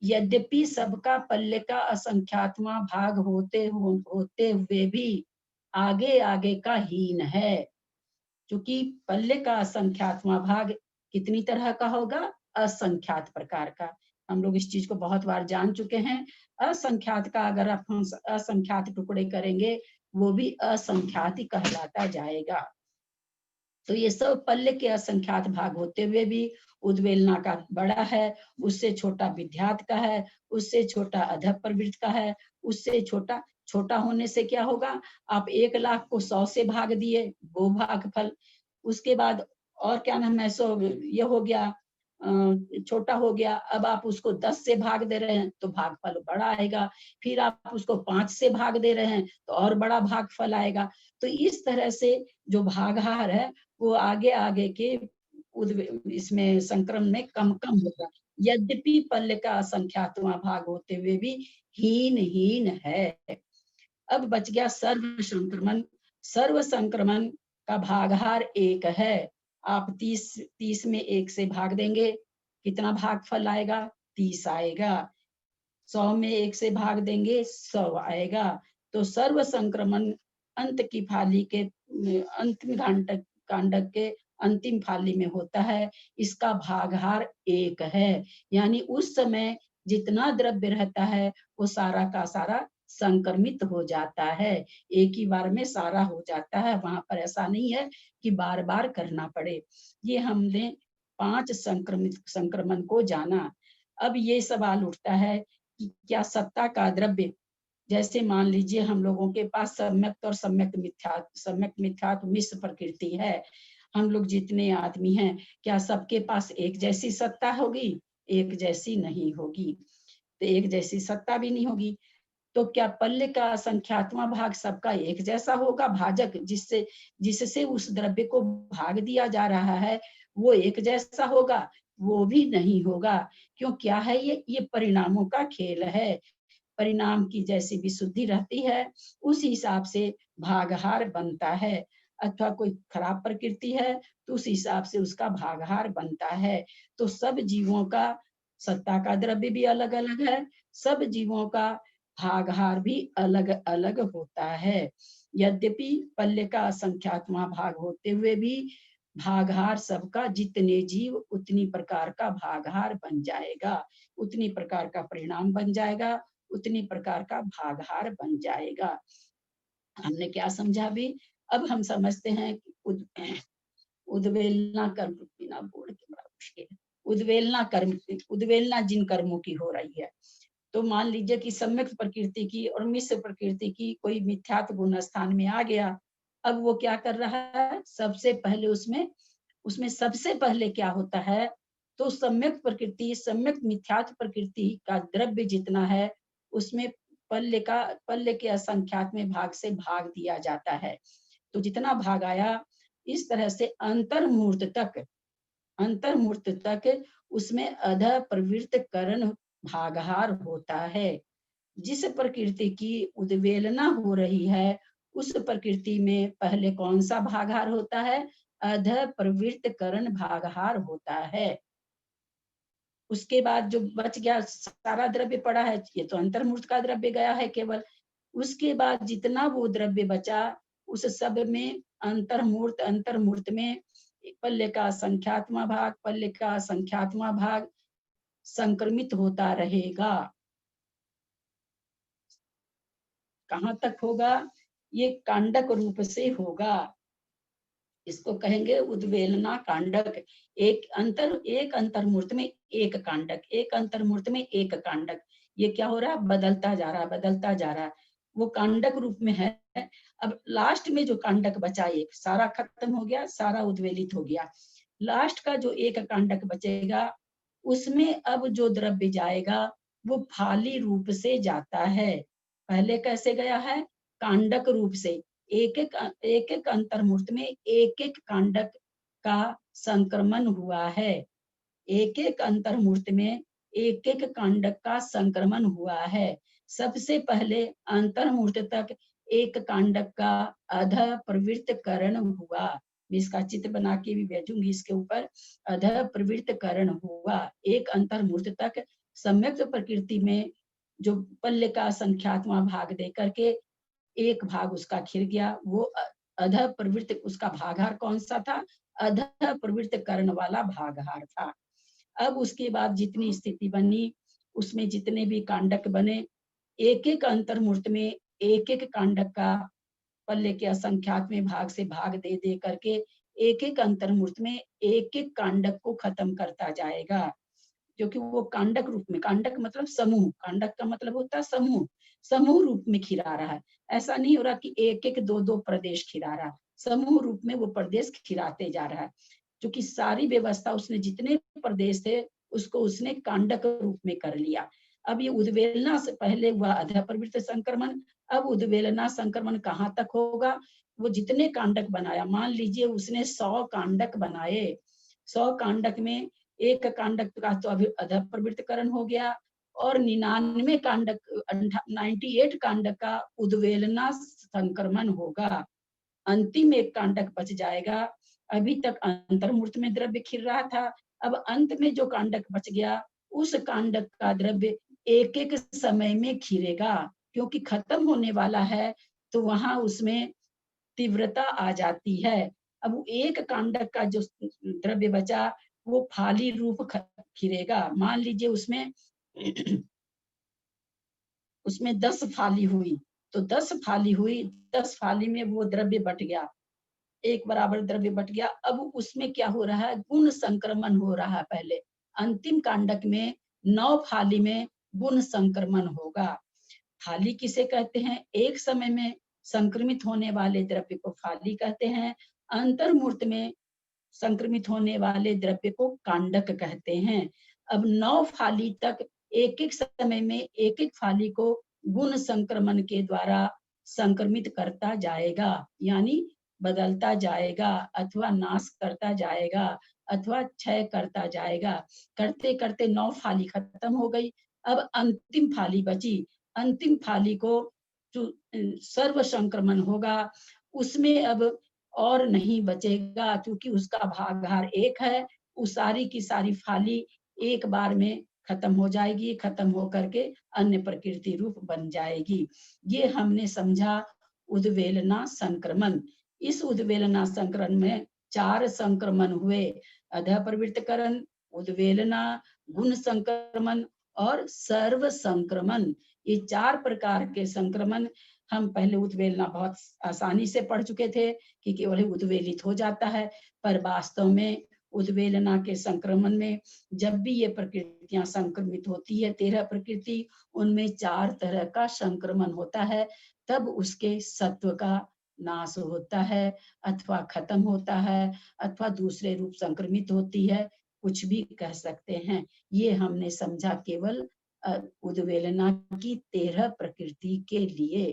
यद्यपि सबका पल्ले का असंख्यात्मा भाग होते हुए भी आगे आगे का हीन है, क्योंकि पल्ले का असंख्यात्मा भाग कितनी तरह का होगा, असंख्यात प्रकार का। हम लोग इस चीज को बहुत बार जान चुके हैं। असंख्यात का अगर आप असंख्यात टुकड़े करेंगे वो भी असंख्यात ही कहलाता जाएगा। तो ये सब पल्ले के असंख्यात भाग होते हुए भी उद्वेलना का बड़ा है, उससे छोटा विद्यात का है, उससे छोटा अधः प्रवृत्त का है, उससे छोटा होने से क्या होगा, आप 1,00,000 को 100 से भाग दिए, वो भागफल। उसके बाद और क्या नाम है, सो ये हो गया, छोटा हो गया। अब आप उसको 10 से भाग दे रहे हैं तो भागफल बड़ा आएगा। फिर आप उसको 5 से भाग दे रहे हैं तो और बड़ा भागफल आएगा। तो इस तरह से जो भागहार है वो आगे आगे के इसमें संक्रमण में कम कम होगा, यद्यपि पल्ले का असंख्यातवां भाग होते हुए भी हीन है। अब बच गया सर्व संक्रमण। सर्व संक्रमण का भागहार 1 है। आप 30 में 1 से भाग देंगे, कितना भागफल आएगा, 30 आएगा। 100 में 1 से भाग देंगे, 100 आएगा। तो सर्व संक्रमण अंत की फाली के अंतिम कांडक के अंतिम फाली में होता है। इसका भागहार 1 है, यानी उस समय जितना द्रव्य रहता है वो सारा का सारा संक्रमित हो जाता है, एक ही बार में सारा हो जाता है। वहां पर ऐसा नहीं है कि बार बार करना पड़े। ये हमने 5 संक्रमण को जाना। अब ये सवाल उठता है कि क्या सत्ता का द्रव्य, जैसे मान लीजिए हम लोगों के पास सम्यक्त और सम्यक्त मिथ्यात्व मिश्र प्रकृति है। हम लोग जितने आदमी हैं क्या सबके पास एक जैसी सत्ता होगी? एक जैसी नहीं होगी। तो एक जैसी सत्ता भी नहीं होगी तो क्या पल्ले का असंख्यात्मा भाग सबका एक जैसा होगा? भाजक जिससे उस द्रव्य को भाग दिया जा रहा है वो एक जैसा होगा? वो भी नहीं होगा। क्यों? क्या है ये परिणामों का खेल है। परिणाम की जैसी विशुद्धि रहती है उस हिसाब से भागहार बनता है। अथवा कोई खराब प्रकृति है तो उस हिसाब से उसका भागहार बनता है। तो सब जीवों का सत्ता का द्रव्य भी अलग अलग है, सब जीवों का भागहार भी अलग अलग होता है। यद्यपि पल्ले का असंख्यात्मा भाग होते हुए भी भागहार सबका, जितने जीव उतनी प्रकार का भागहार बन जाएगा, उतनी प्रकार का परिणाम बन जाएगा, उतनी प्रकार का भागहार बन जाएगा। हमने क्या समझा भी? अब हम समझते हैं कि उद्वेलना कर्म बिना बोल के बड़ा मुश्किल है। उद्वेलना जिन कर्मों की हो रही है, तो मान लीजिए कि सम्यक प्रकृति की और मिश्र प्रकृति की कोई मिथ्यात्व गुण स्थान में आ गया। अब वो क्या कर रहा है? सबसे पहले उसमें सबसे पहले क्या होता है? तो सम्यक प्रकृति, सम्यक मिथ्यात्व प्रकृति का द्रव्य जितना है उसमें पल्ले के असंख्यात में भाग से भाग दिया जाता है। तो जितना भाग आया, इस तरह से अंतर्मूर्त तक उसमें अध प्रवृत्त करण भागहार होता है। जिस प्रकृति की उद्वेलना हो रही है उस प्रकृति में पहले कौन सा भागहार होता है? अध प्रवृत्त करण भागहार होता है। उसके बाद जो बच गया सारा द्रव्य पड़ा है, ये तो अंतर्मूर्त का द्रव्य गया है केवल। उसके बाद जितना वो द्रव्य बचा उस सब में अंतर्मूर्त में पल्ले का संख्यात्मा भाग संक्रमित होता रहेगा। कहाँ तक होगा? ये कांडक रूप से होगा। इसको कहेंगे उद्वेलना कांडक। एक अंतर्मूर्त में एक कांडक, एक अंतर्मूर्त में एक कांडक। ये क्या हो रहा है? बदलता जा रहा है। वो कांडक रूप में है। अब लास्ट में जो कांडक बचा, एक सारा खत्म हो गया, सारा उद्वेलित हो गया। लास्ट का जो एक कांडक बचेगा उसमें अब जो द्रव्य जाएगा वो फाली रूप से जाता है। पहले कैसे गया है? कांडक रूप से। एक एक अंतर्मूर्त में एक एक कांडक का संक्रमण हुआ है। एक एक अंतर्मूर्त में एक एक कांडक का संक्रमण हुआ है। सबसे पहले अंतर्मूर्त तक एक कांडक का अध प्रवृत्त करण हुआ। मैं इसका चित्र बना के भी भेजूंगी इसके ऊपर। अध प्रवृत्त करण हुआ। एक अंतर्मूर्त तक सम्यक प्रकृति में जो पल्ले का संख्यात्मा भाग दे करके एक भाग उसका खिर गया, वो अध प्रवृत्त, उसका भागहार कौन सा था? अध प्रवृत्त करण वाला भागहार था। अब उसके बाद जितनी स्थिति बनी उसमें जितने भी कांडक बने, एक एक अंतर्मूर्त में एक एक कांडक का पल्ले के असंख्यात में भाग से भाग दे दे करके एक एक अंतर्मूर्त में एक एक कांडक को खत्म करता जाएगा। क्योंकि वो कांडक रूप में, कांडक मतलब समूह, कांडक का मतलब होता है समूह, समूह रूप में खिला रहा है। ऐसा नहीं हो रहा कि एक एक दो दो प्रदेश खिला रहा, समूह रूप में वो प्रदेश खिलाते जा रहा है। क्योंकि सारी व्यवस्था उसने, जितने प्रदेश थे उसको उसने कांडक रूप में कर लिया। अब ये उद्वेलना से पहले हुआ अध प्रवृत्त संक्रमण, अब उद्वेलना संक्रमण कहाँ तक होगा? वो जितने कांडक बनाया, मान लीजिए उसने 100 कांडक बनाए, 100 कांडक में एक कांडक का तो अभी अध प्रवृत्तकरण हो गया और 99 कांडक, 98 कांडक का उद्वेलना संक्रमण होगा। अंतिम एक कांडक बच जाएगा। अभी तक अंतर्मूर्त में द्रव्य खिल रहा था, अब अंत में जो कांडक बच गया उस कांडक का द्रव्य एक एक समय में खिलेगा। क्योंकि खत्म होने वाला है तो वहां उसमें तीव्रता आ जाती है। अब एक कांडक का जो द्रव्य बचा वो फाली रूप खिलेगा। मान लीजिए उसमें 10 फाली हुई, तो 10 फाली हुई, 10 फाली में वो द्रव्य बट गया, एक बराबर द्रव्य बट गया। अब उसमें क्या हो रहा है? गुण संक्रमण हो रहा है। पहले अंतिम कांडक में 9 फाली में गुण संक्रमण होगा। फाली किसे कहते हैं? एक समय में संक्रमित होने वाले द्रव्य को फाली कहते हैं। अंतर्मूर्त में संक्रमित होने वाले द्रव्य को कांडक कहते हैं। अब 9 फाली तक एक एक समय में एक एक फाली को गुण संक्रमण के द्वारा संक्रमित करता जाएगा, यानी बदलता जाएगा अथवा नाश करता जाएगा अथवा क्षय करता जाएगा। करते करते 9 फाली खत्म हो गई। अब अंतिम फाली बची, अंतिम फाली को जो सर्व संक्रमण होगा उसमें अब और नहीं बचेगा, क्योंकि उसका भागहार एक है। उस सारी की सारी फाली एक बार में खत्म हो जाएगी, खत्म हो करके अन्य प्रकृति रूप बन जाएगी। ये हमने समझा उद्वेलना संक्रमण। इस उद्वेलना संक्रमण में 4 संक्रमण हुए, अधः प्रवृत्तकरण, उद्वेलना, गुण संक्रमण और सर्व संक्रमण। ये 4 प्रकार के संक्रमण हम पहले उद्वेलना बहुत आसानी से पढ़ चुके थे कि केवल उद्वेलित हो जाता है, पर वास्तव में उद्वेलना के संक्रमण में जब भी ये प्रकृतियां संक्रमित होती है, 13 प्रकृति, उनमें 4 तरह का संक्रमण होता है, तब उसके सत्व का नाश होता है अथवा खत्म होता है अथवा दूसरे रूप संक्रमित होती है, कुछ भी कह सकते हैं। ये हमने समझा केवल उद्वेलना की 13 प्रकृति के लिए।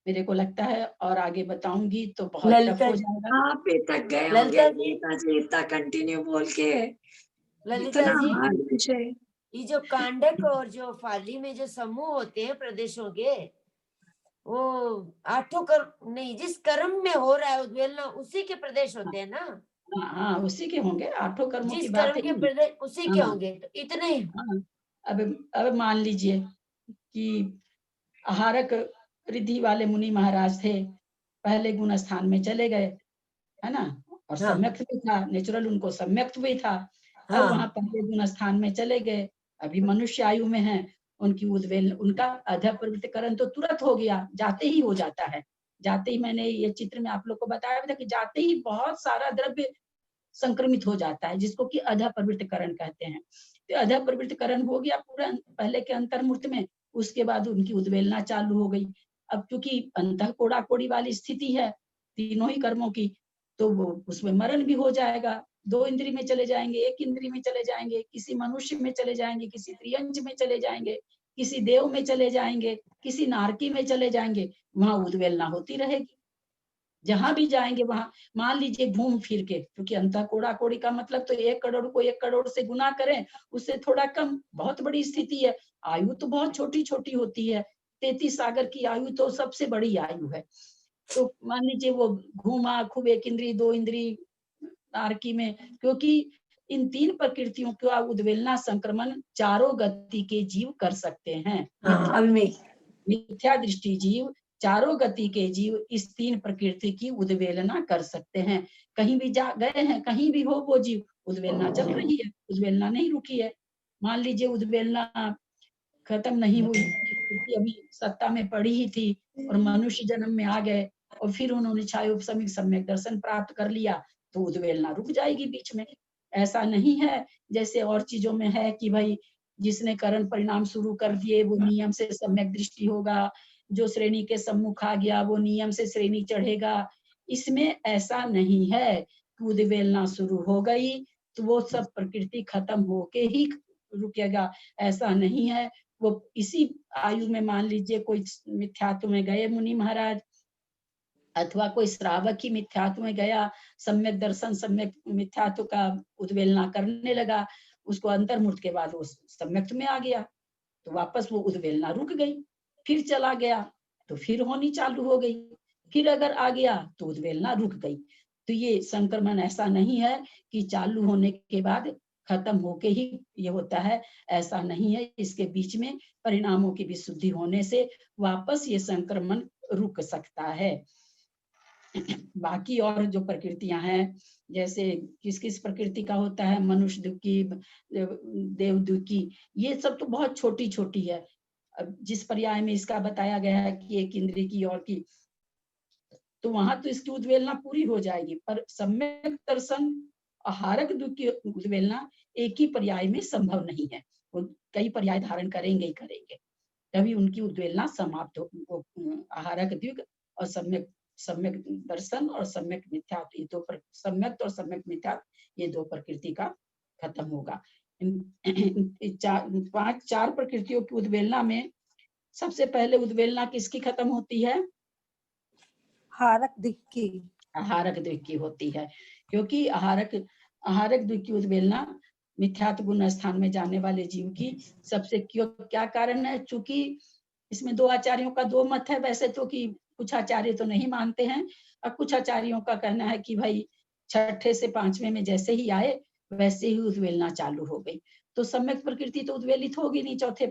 मेरे को लगता है और आगे बताऊंगी तो बहुत टफ हो जाएगा। आप तक गए ललिता होंगे, जी, गीता जी इतना कंटिन्यू बोल के, ललिता इतना जी, हार्ड विषय। ये जो कांडक और जो फाली में जो समूह होते हैं प्रदेशों के, वो 8 कर्म नहीं, जिस कर्म में हो रहा है उद्वेलना उसी के प्रदेश होते हैं ना? हाँ, उसी के होंगे, 8 कर्मों की जिस बात कर्म है। के प्रदेश उसी के होंगे, तो इतने ही। हाँ, अब मान लीजिए कि आहारक रिद्धि वाले मुनि महाराज थे, पहले गुण स्थान में चले गए, है ना, और सम्यक्त भी था, नेचुरल उनको सम्यक्त भी था। अब वहां पहले गुण स्थान में चले गए, अभी मनुष्य आयु में है, उनकी उद्वेल, उनका अधः प्रवृत्तिकरण तो तुरंत हो गया, जाते ही हो जाता है। जाते ही, मैंने ये चित्र में आप लोग को बताया था कि जाते ही बहुत सारा द्रव्य संक्रमित हो जाता है, जिसको कि अधः प्रवृत्तिकरण कहते हैं। तो अधः प्रवृत्तिकरण हो गया पूरा पहले के अंतर्मूर्त में, उसके बाद उनकी उद्वेलना चालू हो गई। अब क्योंकि अंतः कोड़ा कोड़ी वाली स्थिति है तीनों ही कर्मों की, तो वो उसमें मरण भी हो जाएगा, 2 इंद्रिय में चले जाएंगे, 1 इंद्रिय में चले जाएंगे, किसी मनुष्य में चले जाएंगे, किसी त्रियंज में चले जाएंगे, किसी देव में चले जाएंगे, किसी नारकी में चले जाएंगे, वहां उद्वेलना होती रहेगी। जहां भी जाएंगे वहां, मान लीजिए घूम फिर के, क्योंकि अंतः कोड़ा कोड़ी का मतलब तो 1 करोड़ को 1 करोड़ से गुना करें, उससे थोड़ा कम, बहुत बड़ी स्थिति है। आयु तो बहुत छोटी छोटी होती है, 33 सागर की आयु तो सबसे बड़ी आयु है। तो मान लीजिए वो घूमा खूब, 1 इंद्रिय 2 इंद्रिय नारकी में, क्योंकि इन 3 प्रकृतियों का उद्वेलना संक्रमण चारों गति के जीव कर सकते हैं। मिथ्या दृष्टि जीव, चारों गति के जीव इस 3 प्रकृति की उद्वेलना कर सकते हैं। कहीं भी जा गए हैं, कहीं भी हो वो जीव, उद्वेलना चल रही है, उद्वेलना नहीं रुकी है। मान लीजिए उद्वेलना खत्म नहीं हुई, अभी सत्ता में पड़ी ही थी और मनुष्य जन्म में आ गए और फिर उन्होंने छायोपसमिक सम्यक दर्शन प्राप्त कर लिया, तो उद्वेलना रुक जाएगी बीच में। ऐसा नहीं है जैसे और चीजों में है कि भाई जिसने कारण परिणाम शुरू कर दिए वो नियम से सम्यक दृष्टि होगा, जो श्रेणी के सम्मुख आ गया वो नियम से श्रेणी चढ़ेगा। इसमें ऐसा नहीं है, उद्वेलना शुरू हो गई तो वो सब प्रकृति खत्म होके ही रुकेगा, ऐसा नहीं है। वो इसी आयु में, मान लीजिए कोई मिथ्यात्व में गए मुनि महाराज, अथवा कोई श्रावक ही मिथ्यात्व में गया, सम्यक दर्शन सम्यक मिथ्यात्व का उद्वेलना करने लगा, उसको अंतर्मूर्त के बाद वो सम्यक में आ गया, तो वापस वो उद्वेलना रुक गई, फिर चला गया तो फिर होनी चालू हो गई, फिर अगर आ गया तो उद्वेलना रुक गई। तो ये संक्रमण ऐसा नहीं है कि चालू होने के बाद खत्म होके ही ये होता है, ऐसा नहीं है। इसके बीच में परिणामों की विशुद्धि होने से वापस ये संक्रमण रुक सकता है। बाकी और जो प्रकृतियां हैं, जैसे किस किस प्रकृति का होता है, मनुष्य दुखी, देव दुखी, ये सब तो बहुत छोटी छोटी है। अब जिस पर्याय में इसका बताया गया है कि 1 इंद्रिय की और की, तो वहां तो इसकी उद्वेलना पूरी हो जाएगी, पर सम्यक दर्शन आहारक दुख की उद्वेलना एक ही पर्याय में संभव नहीं है, वो कई पर्याय धारण करेंगे ही करेंगे, तभी उनकी उद्वेलना समाप्त हो। आहारक द्विग और सम्यक दर्शन और सम्यक मिथ्यात्व, ये 2 सम्यक और सम्यक मिथ्यात्व, ये 2 प्रकृति का खत्म होगा। इन 4 प्रकृतियों की उद्वेलना में सबसे पहले उद्वेलना किसकी खत्म होती है? आहारक दिक की। आहारक दिक की होती है, क्योंकि आहारक दिक की उद्वेलना मिथ्यात्व गुण स्थान में जाने वाले जीव की सबसे क्या कारण है? चूंकि इसमें 2 आचार्यों का 2 मत है वैसे तो, कि कुछ आचार्य तो नहीं मानते हैं और कुछ आचार्यों का कहना है कि भाई 6ठे से 5वें में जैसे ही आए वैसे ही उद्वेलना चालू हो गई। तो सम्यक प्रकृति तो उद्वेलित होगी नहीं चौथे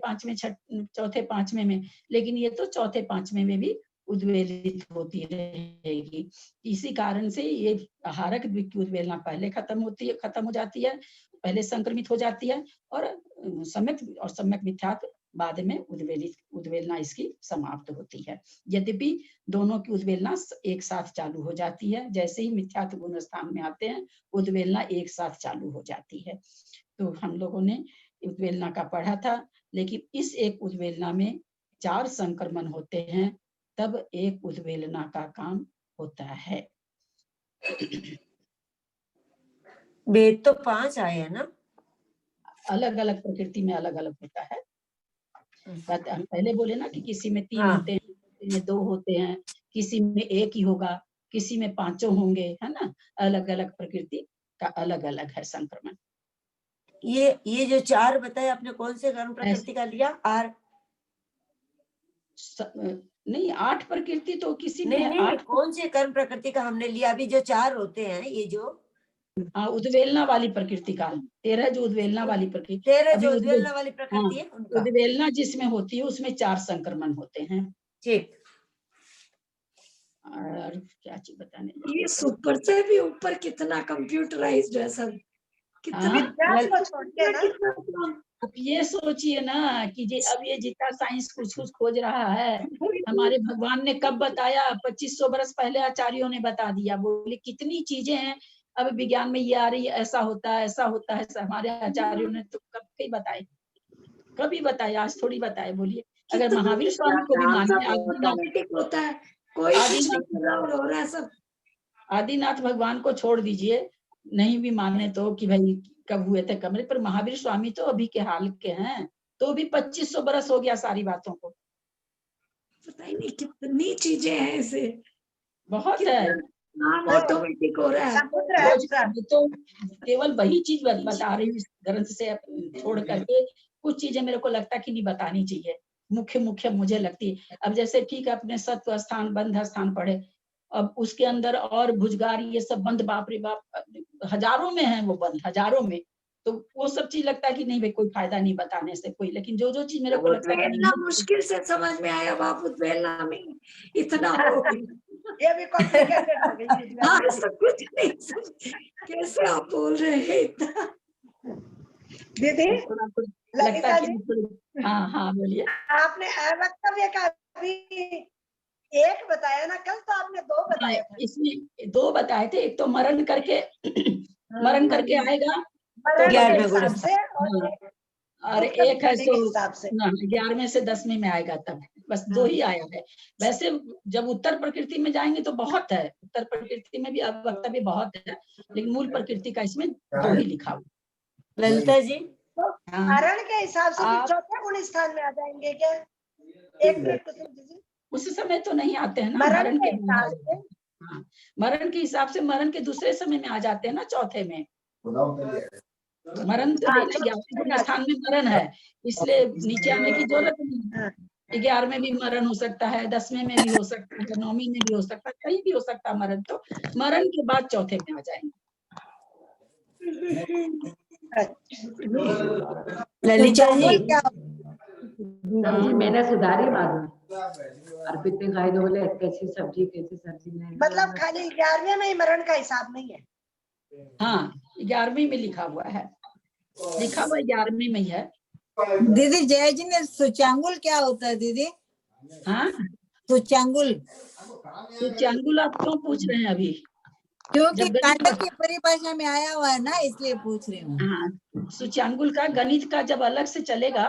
पांचवें में, लेकिन ये तो चौथे पांचवें में भी उद्वेलित होती रहेगी। इसी कारण से ये हारक द्विक की उद्वेलना पहले खत्म हो जाती है, पहले संक्रमित हो जाती है, और सम्यक मिथ्यात्व बाद में उद्वेलना इसकी समाप्त होती है। यद्यपि दोनों की उद्वेलना एक साथ चालू हो जाती है, जैसे ही मिथ्यात्व गुण स्थान में आते हैं उद्वेलना एक साथ चालू हो जाती है। तो हम लोगों ने उद्वेलना का पढ़ा था, लेकिन इस एक उद्वेलना में 4 संक्रमण होते हैं, तब एक उद्वेलना का काम होता है। वेद तो 5 आए हैं ना, अलग अलग प्रकृति में अलग अलग होता है। हम पहले बोले ना कि किसी में 3 हाँ। होते हैं, किसी में 2 होते हैं, किसी में 1 ही होगा, किसी में 5 होंगे, है ना। अलग अलग प्रकृति का अलग अलग है संक्रमण। ये जो 4 बताए आपने, कौन से कर्म प्रकृति का लिया? नहीं, 8 प्रकृति तो किसी में नहीं, 8 कौन से कर्म प्रकृति का हमने लिया? अभी जो 4 होते हैं, ये जो उद्वेलना वाली प्रकृति का 13 जो उद्वेलना वाली प्रकृति, 13 जो उद्वेलना वाली प्रकृति है उनका। उद्वेलना जिसमें होती है उसमें 4 संक्रमण होते हैं। ठीक। और क्या चीज बताने, ये सुपर से भी ऊपर कितना कंप्यूटराइज्ड है सब, अब ये सोचिए ना कि अब ये जितना साइंस कुछ खोज रहा है, हमारे भगवान ने कब बताया? 2500 बरस पहले आचार्यों ने बता दिया। बोले कितनी चीजें हैं अब विज्ञान में ये आ रही है, ऐसा होता है, ऐसा होता है। हमारे आचार्यों ने तो कभी बताए, आज थोड़ी बताए। बोलिए, अगर महावीर स्वामी को भी माने, आदिनाथ भगवान को छोड़ दीजिए, नहीं भी माने तो कि भाई कब हुए थे कमरे पर, महावीर स्वामी तो अभी के हाल के हैं, तो भी 2500 बरस हो गया सारी बातों को। पता ही नहीं कितनी चीजें हैं ऐसे, बहुत है, ऑटोमेटिक हो रहा है। तो केवल वही चीज बता रही हूँ ग्रंथ से छोड़ करके, कुछ चीजें मेरे को लगता कि नहीं बतानी चाहिए, मुख्य मुझे लगती है। अब जैसे ठीक है, अपने सत्व स्थान बंध स्थान पढ़े, अब उसके अंदर और भुजगार ये सब बंद, बाप रे बाप, हजारों में है वो बंद, हजारों में। तो वो सब चीज लगता है कि नहीं भाई कोई फायदा नहीं बताने से कोई, लेकिन जो चीज मेरे को लगता है इतना मुश्किल से समझ में आया बाप उद्वेलना में इतना हो ये भी कॉम्प्लिकेटेड हो गई। हाँ, सब कुछ नहीं कैसे आप बोल रहे हैं इतना। दीदी लगता कि हाँ बोलिए। आपने वक्तव्य का अभी 1 बताया ना, कल तो आपने 2 बताए थे। इसमें 2 बताए थे, एक तो मरण करके आएगा तो 11वें से, और एक है सो 11वें से 10वें में आएगा, तब बस 2 ही आया है। वैसे जब उत्तर प्रकृति में जाएंगे तो बहुत है, उत्तर प्रकृति में भी वक्तव्य बहुत है, लेकिन मूल प्रकृति का इसमें 2 ही लिखा हुआ। ललिता जी, मरण के हिसाब से चौथे गुण स्थान में आ जाएंगे क्या? एक मिनट को सुन दीजिए। उस समय तो नहीं आते हैं ना, मरण के हिसाब से। हाँ, मरण के हिसाब से मरण के दूसरे समय में आ जाते हैं ना, चौथे में। मरण तो 11वें स्थान में मरण है, इसलिए नीचे आने की जरूरत नहीं। 11वें भी मरण हो सकता है, 10वें में भी हो सकता है, 9वीं में भी हो सकता है, कहीं भी हो सकता है मरण। तो मरण के बाद चौथे में आ जाएंगे। ललिता जी, सब्जी मैंने सुधारी बात, अर्पित ने खाई तो बोले कैसी सब्जी नहीं, मतलब खाली 11वें में ही मरण का हिसाब नहीं है। हाँ, 11वीं में लिखा हुआ है, 11वीं में ही है। दीदी जय जी ने सुचांगुल क्या होता है दीदी? हाँ, सुचांगुल आप क्यों पूछ रहे हैं अभी? क्योंकि कांडक की परिभाषा में आया हुआ है ना, इसलिए पूछ रही हूँ। हाँ, सुचांगुल का गणित का जब अलग से चलेगा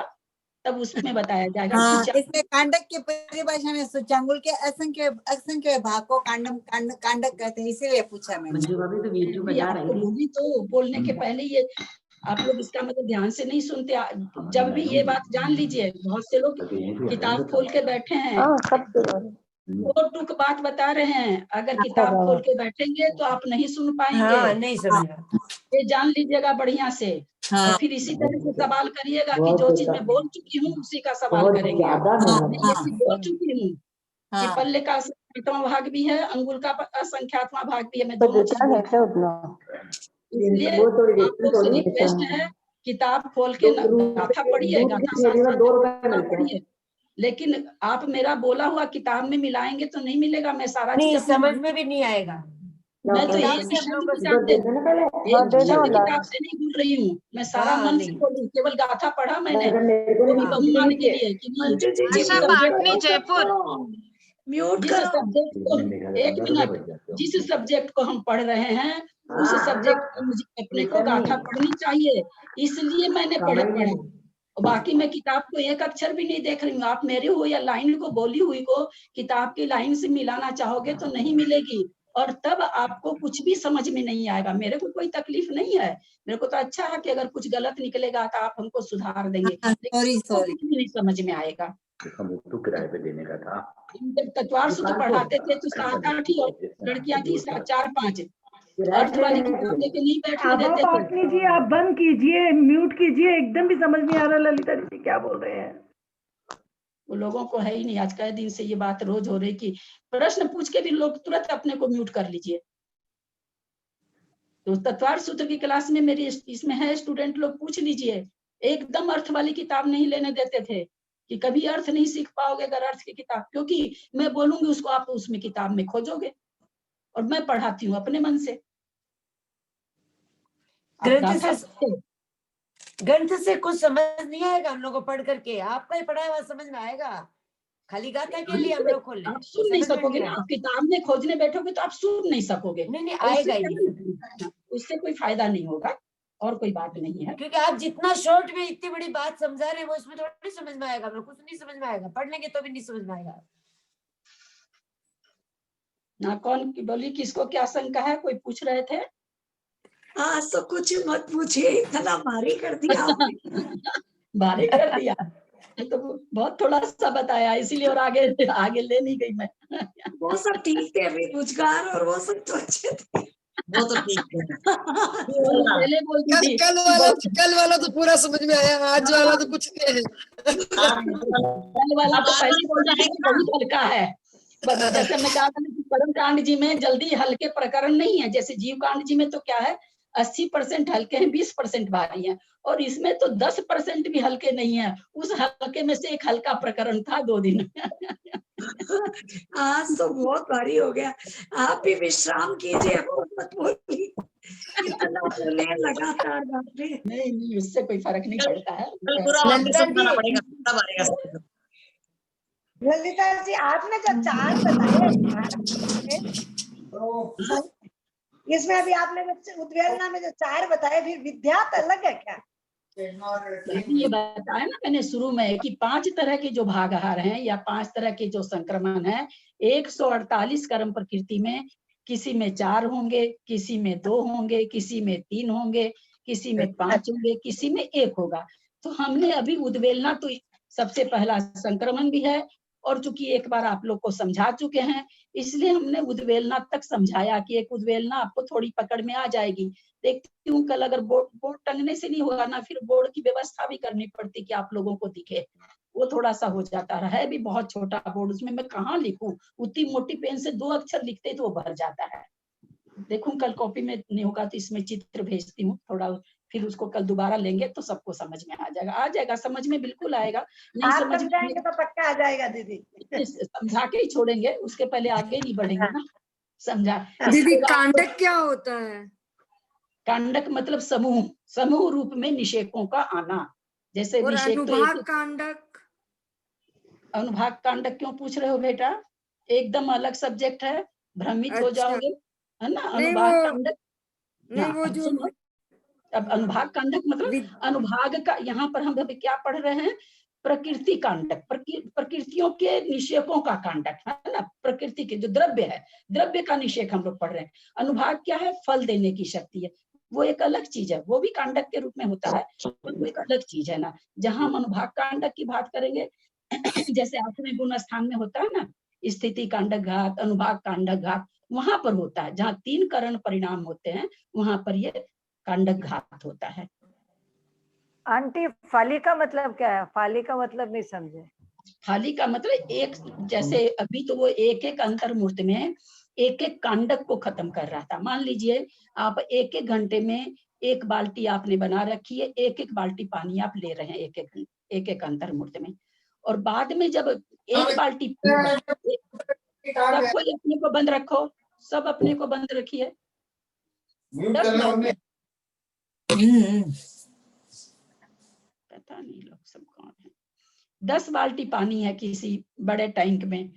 तब उसमें बताया जाएगा। हाँ, इसमें कांडक की परिभाषा में सुचांगुल के असंख्य भाग को कांडक कहते हैं, इसीलिए पूछा मैंने। तो बोलने के पहले ये आप लोग इसका मतलब ध्यान से नहीं सुनते। जब भी ये बात जान लीजिए, बहुत से लोग किताब खोल के बैठे हैं, वो टुक बात बता रहे हैं। अगर किताब खोल के बैठेंगे तो आप नहीं सुन पाएंगे। हाँ, नहीं समझा। ये जान लीजिएगा बढ़िया से। हाँ। तो फिर इसी तरह से सवाल करिएगा कि जो चीज मैं बोल चुकी हूँ उसी का सवाल करेंगे। मैं बोल चुकी हूँ कि पल्ले का असंख्यात्मा भाग भी है, अंगुल का असंख्यात्मा भाग भी है। मैं दोनों चीज इसलिए आप लोग से रिक्वेस्ट है किताब खोल के गाथा पढ़िए, गाथा शास्त्र पढ़िए, लेकिन आप मेरा बोला हुआ किताब में मिलाएंगे तो नहीं मिलेगा। मैं सारा चीज समझ में भी नहीं आएगा। मैं तो एक किताब से नहीं बोल रही हूँ, मैं सारा मन से बोल रही हूँ। केवल गाथा पढ़ा मैंने, वो भी बहुमान के लिए कि म्यूट जिस सब्जेक्ट को, एक मिनट, जिस सब्जेक्ट को हम पढ़ रहे हैं उस सब्जेक्ट को मुझे अपने को गाथा पढ़नी चाहिए, इसलिए मैंने पढ़ा। बाकी मैं किताब को एक अक्षर भी नहीं देख रही हूँ। आप मेरे हो या लाइन को, बोली हुई को किताब की लाइन से मिलाना चाहोगे तो नहीं मिलेगी, और तब आपको कुछ भी समझ में नहीं आएगा। मेरे को कोई तकलीफ नहीं है, मेरे को तो अच्छा है कि अगर कुछ गलत निकलेगा तो आप हमको सुधार देंगे, लेकिन कुछ भी नहीं समझ में आएगा। तो किराए पे देने का था। जब तत्वार सूत्र पढ़ाते थे तो 7-8 ही और लड़कियां थी 4-5, अर्थ वाली किताब लेके नहीं बैठने देते थे। जी आप बंद कीजिए, म्यूट कीजिए, एकदम भी समझ नहीं आ रहा ललिता जी क्या बोल रहे हैं। वो लोगों को है ही नहीं। आज कई दिन से ये बात रोज हो रही कि प्रश्न पूछ के भी लोग तुरंत अपने को म्यूट कर लीजिए। तो तत्वार सूत्र की क्लास में मेरी इसमें है, स्टूडेंट लोग पूछ लीजिए। एकदम अर्थ वाली किताब नहीं लेने देते थे कि कभी अर्थ नहीं सीख पाओगे अगर अर्थ की किताब, क्योंकि मैं बोलूंगी उसको आप उसमें किताब में खोजोगे, और मैं पढ़ाती हूँ अपने मन से। ग्रंथ से कुछ समझ नहीं आएगा हम लोग को पढ़ करके, आपका ही पढ़ाया हुआ समझ में आएगा। खाली गाथा के लिए हम लोग खोल आप सुन नहीं सकोगे ना, आप किताब में खोजने बैठोगे तो आप सुन नहीं सकोगे। नहीं आएगा ही, उससे कोई फायदा नहीं होगा, और कोई बात नहीं है। क्योंकि आप जितना शॉर्ट में इतनी बड़ी बात समझा रहे हैं वो इसमें थोड़ी समझ में आएगा, कुछ नहीं समझ में आएगा, पढ़ लेंगे तो भी नहीं समझ में आएगा ना। कौन बोली, किसको क्या शंका है, कोई पूछ रहे थे? हाँ, तो कुछ मत पूछिए, इतना भारी कर दिया आपने। भारी कर दिया तो बहुत थोड़ा सा बताया इसीलिए, और आगे ले नहीं गई मैं। वो सब ठीक थे, अभी रोजगार और वो सब तो अच्छे थे। वो तो ठीक है। पहले बोलती थी कल वाला तो पूरा समझ में आया, आज वाला तो कुछ नहीं है। कल वाला तो पहले बोलती थी बहुत हल्का है। जैसे मैं कहा था कि कर्म कांड जी में जल्दी हल्के प्रकरण नहीं है, जैसे जीव कांड जी में तो क्या है 80% हल्के हैं, 20% भारी हैं, और इसमें तो 10% भी हल्के नहीं है। उस हल्के में से एक हल्का प्रकरण था 2 दिन। आज तो बहुत भारी हो गया, आप भी विश्राम कीजिए, मत बोलिए, इतना बोले लगातार बात। नहीं, उससे कोई फर्क नहीं पड़ता है। ललिता जी आपने जो 4 बताए, इसमें अभी आपने उद्वेलना में जो 4 बताए, फिर विद्यात अलग है क्या? ये बताया ना मैंने शुरू में कि 5 तरह के जो भागहार हैं या 5 तरह के जो संक्रमण हैं, 148 कर्म प्रकृति में किसी में 4 होंगे, किसी में 2 होंगे, किसी में 3 होंगे, किसी में 5 होंगे, किसी में 1 होगा। तो हमने अभी उद्वेलना तो सबसे पहला संक्रमण भी है, और चूंकि एक बार आप लोग को समझा चुके हैं इसलिए हमने उद्वेलना तक समझाया कि एक उद्वेलना आपको थोड़ी पकड़ में आ जाएगी। देखती हूँ कल अगर बोर्ड टंगने से नहीं होगा ना, फिर बोर्ड की व्यवस्था भी करनी पड़ती कि आप लोगों को दिखे, वो थोड़ा सा हो जाता है भी बहुत छोटा बोर्ड, उसमें मैं कहाँ लिखूं, उतनी मोटी पेन से 2 अक्षर लिखते तो वो भर जाता है। देखूं कल कॉपी में नहीं होगा तो इसमें चित्र भेजती हूँ थोड़ा, फिर उसको कल दोबारा लेंगे तो सबको समझ में आ जाएगा, समझ में बिल्कुल आएगा। नहीं आप समझ समझाएंगे तो पक्का आ जाएगा दीदी। समझा के ही छोड़ेंगे, उसके पहले आगे नहीं बढ़ेंगे ना। समझा दीदी कांडक क्या होता है? कांडक मतलब समूह रूप में निषेकों का आना। जैसे अनुभाग कांडक, अनुभाग कांडक क्यों पूछ रहे हो बेटा? एकदम अलग सब्जेक्ट है, भ्रमित हो जाओगे, है ना। अनुभाग कांडक नहीं, वो जो अब अनुभाग कांडक मतलब अनुभाग का, यहाँ पर हम अभी क्या पढ़ रहे हैं, प्रकृति कांडक, प्रकृतियों के निषेकों का कांडक, है ना। प्रकृति के जो द्रव्य है, द्रव्य का निषेक हम लोग पढ़ रहे हैं। अनुभाग क्या है? फल देने की शक्ति है, वो एक अलग चीज है, वो भी कांडक के रूप में होता है, वो एक अलग चीज है ना। जहां हम अनुभाग कांडक की बात करेंगे जैसे 8वें गुण स्थान में होता है ना स्थिति कांडक घात, अनुभाग कांडक घात, वहां पर होता है। जहाँ 3 करण परिणाम होते हैं वहां पर ये कांडक घात होता है। आंटी फाली का मतलब क्या है? फाली का मतलब नहीं समझे। फाली का मतलब एक, जैसे अभी तो वो एक अंतर्मूर्त में एक कांडक को खत्म कर रहा था। मान लीजिए आप एक घंटे में एक बाल्टी आपने बना रखी है, एक एक बाल्टी पानी आप ले रहे हैं एक एक अंतर्मूर्त में, और बाद में जब एक बाल्टी सब कोई अपने को बंद रखो, सब अपने को बंद रखिए। 10 मिनट पता नहीं लोग सब कौन है। 10 बाल्टी पानी है किसी बड़े टैंक में,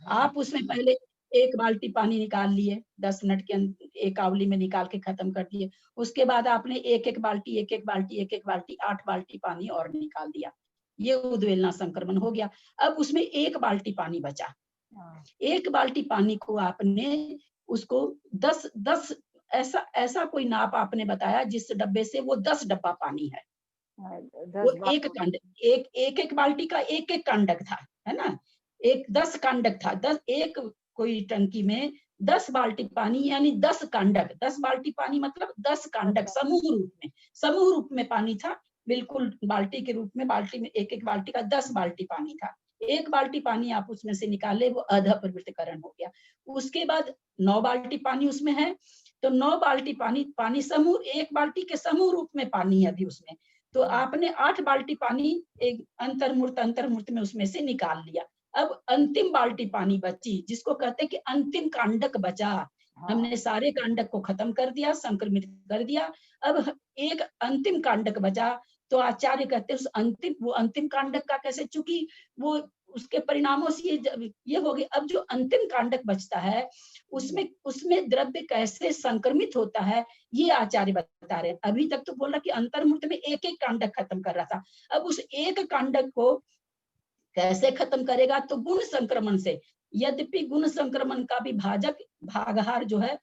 आप उसमें पहले एक बाल्टी पानी निकाल लिए, 10 मिनट के एक आवली में निकाल के खत्म कर दिए। उसके बाद आपने एक एक बाल्टी 8 बाल्टी पानी और निकाल दिया। ये उद्वेलना संक्रमण हो गया। अब उसमें एक बाल्टी पानी बचा, एक बाल्टी पानी को आपने उसको 10 ऐसा कोई नाप आपने बताया जिस डब्बे से वो 10 डब्बा पानी है। वो एक बाल्टी का एक कांडक था, है ना, 10 कांडक था। 10 एक कोई टंकी में 10 बाल्टी पानी यानी 10 कांडक। 10 बाल्टी पानी मतलब 10 कांडक समूह रूप में पानी था, बिल्कुल बाल्टी के रूप में। बाल्टी में एक बाल्टी का 10 बाल्टी पानी था। एक बाल्टी पानी आप उसमें से निकाले, वो अध प्रवृत्तिकरण हो गया। उसके बाद 9 बाल्टी पानी उसमें है, तो 9 बाल्टी पानी समूह, एक बाल्टी के समूह रूप में पानी है अभी उसमें, तो आपने 8 बाल्टी पानी एक अंतर्मूर्त में उसमें से निकाल लिया। अब अंतिम बाल्टी पानी बची, जिसको कहते हैं कि अंतिम कांडक बचा। हमने सारे कांडक को खत्म कर दिया, संक्रमित कर दिया। अब एक अंतिम कांडक बचा, तो आचार्य कहते हैं वो अंतिम कांडक का कैसे, चूंकि वो उसके परिणामों से ये हो गया। अब जो अंतिम कांडक बचता है उसमें द्रव्य कैसे संक्रमित होता है, ये आचार्य बता रहे हैं। अभी तक तो बोला कि अंतर्मूर्त में एक कांडक खत्म कर रहा था, अब उस एक कांडक को कैसे खत्म करेगा, तो गुण संक्रमण से। यद्यपि गुण संक्रमण का भी भागहार जो है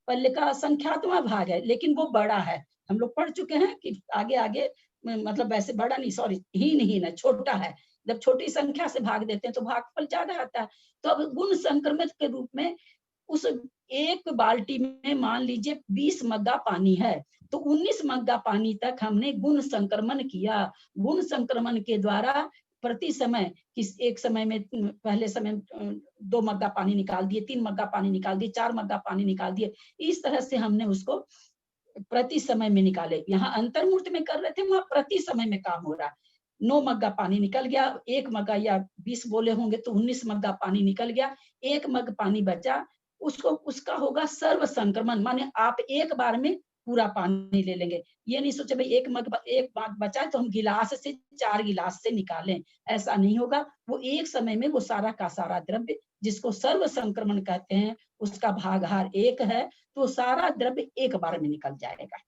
पल्ले का संख्यात्मक भाग है, लेकिन वो बड़ा है। हम लोग पढ़ चुके हैं कि आगे मतलब वैसे बड़ा नहीं, सॉरी हीन है, छोटा है। जब छोटी संख्या से भाग देते हैं तो भागफल ज्यादा आता है। तो अब गुण संक्रमित के रूप में उस एक बाल्टी में मान लीजिए 20 मग्गा पानी है, तो 19 मग्गा पानी तक हमने गुण संक्रमण किया। गुण संक्रमण के द्वारा प्रति समय एक समय में पहले समय 2 मग्गा पानी निकाल दिए, 3 मग्गा पानी निकाल दिए, 4 मग्गा पानी निकाल दिए। इस तरह से हमने उसको प्रति समय में निकाले। यहाँ अंतर्मूर्त में कर रहे थे, वहां प्रति समय में काम हो रहा। 9 मग्गा पानी निकल गया, 1 मग्गा या 20 बोले होंगे तो 19 मग्गा पानी निकल गया। 1 मग पानी बचा, उसका होगा सर्व संक्रमण, माने आप एक बार में पूरा पानी ले लेंगे। ये नहीं सोचे भाई एक मग बचा है तो हम गिलास से 4 गिलास से निकालें, ऐसा नहीं होगा। वो एक समय में वो सारा का सारा द्रव्य, जिसको सर्व संक्रमण कहते हैं, उसका भागहार 1 है, तो सारा द्रव्य एक बार में निकल जाएगा।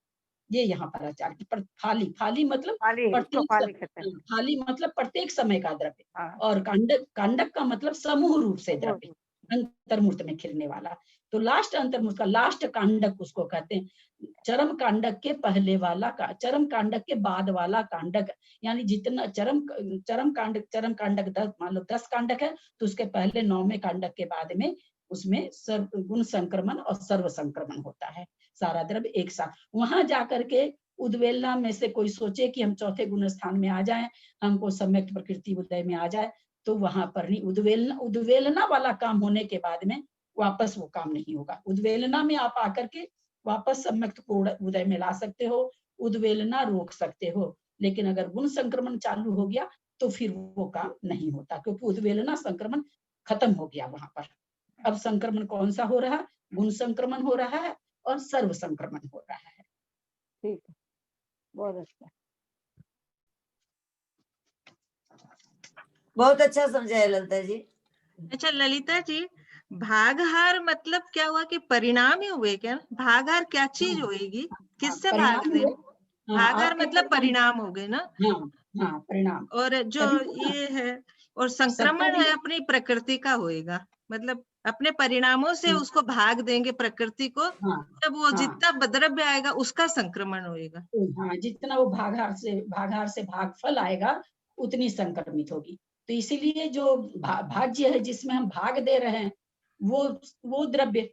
ये यहाँ पर आचार्य पर फाली मतलब फाली मतलब प्रत्येक समय का द्रव्य, और कांडक का मतलब समूह रूप से द्रव्य अंतर्मूर्त में खिलने वाला। तो लास्ट अंतर्मूर्त का लास्ट कांडक उसको कहते हैं। चरम कांडक के पहले वाला चरम कांडक के बाद वाला कांडक, यानी जितना चरम कांडक 10 मान लो 10 कांडक है, तो उसके पहले 9वें कांडक के बाद में उसमें गुण संक्रमण और सर्व संक्रमण होता है, सारा द्रव्य एक साथ। वहां जाकर के उद्वेलना में से कोई सोचे कि हम चौथे गुण स्थान में आ जाएं, हमको सम्यक प्रकृति उदय में आ जाए, तो वहां पर नहीं। उद्वेलना वाला काम होने के बाद में वापस वो काम नहीं होगा। उद्वेलना में आप आकर के वापस सम्यक उदय में ला सकते हो, उद्वेलना रोक सकते हो, लेकिन अगर गुण संक्रमण चालू हो गया तो फिर वो काम नहीं होता, क्योंकि उद्वेलना संक्रमण खत्म हो गया वहां पर। अब संक्रमण कौन सा हो रहा है? गुण संक्रमण हो रहा है और सर्व संक्रमण हो रहा है। ठीक है, बहुत अच्छा, बहुत अच्छा समझाया ललिता जी। अच्छा ललिता जी, भागहार मतलब क्या हुआ कि परिणाम ही हुए क्या? भागहार क्या चीज होएगी, किससे भाग दे? भागहार मतलब परिणाम हो गए ना? हाँ, परिणाम। और जो ये है और संक्रमण है अपनी प्रकृति का होएगा, मतलब अपने परिणामों से उसको भाग देंगे प्रकृति को, तब वो जितना द्रव्य आएगा उसका संक्रमण होएगा। हाँ, जितना वो भागहार से भागफल आएगा उतनी संक्रमित होगी। तो इसीलिए जो भाज्य है जिसमें हम भाग दे रहे हैं वो द्रव्य,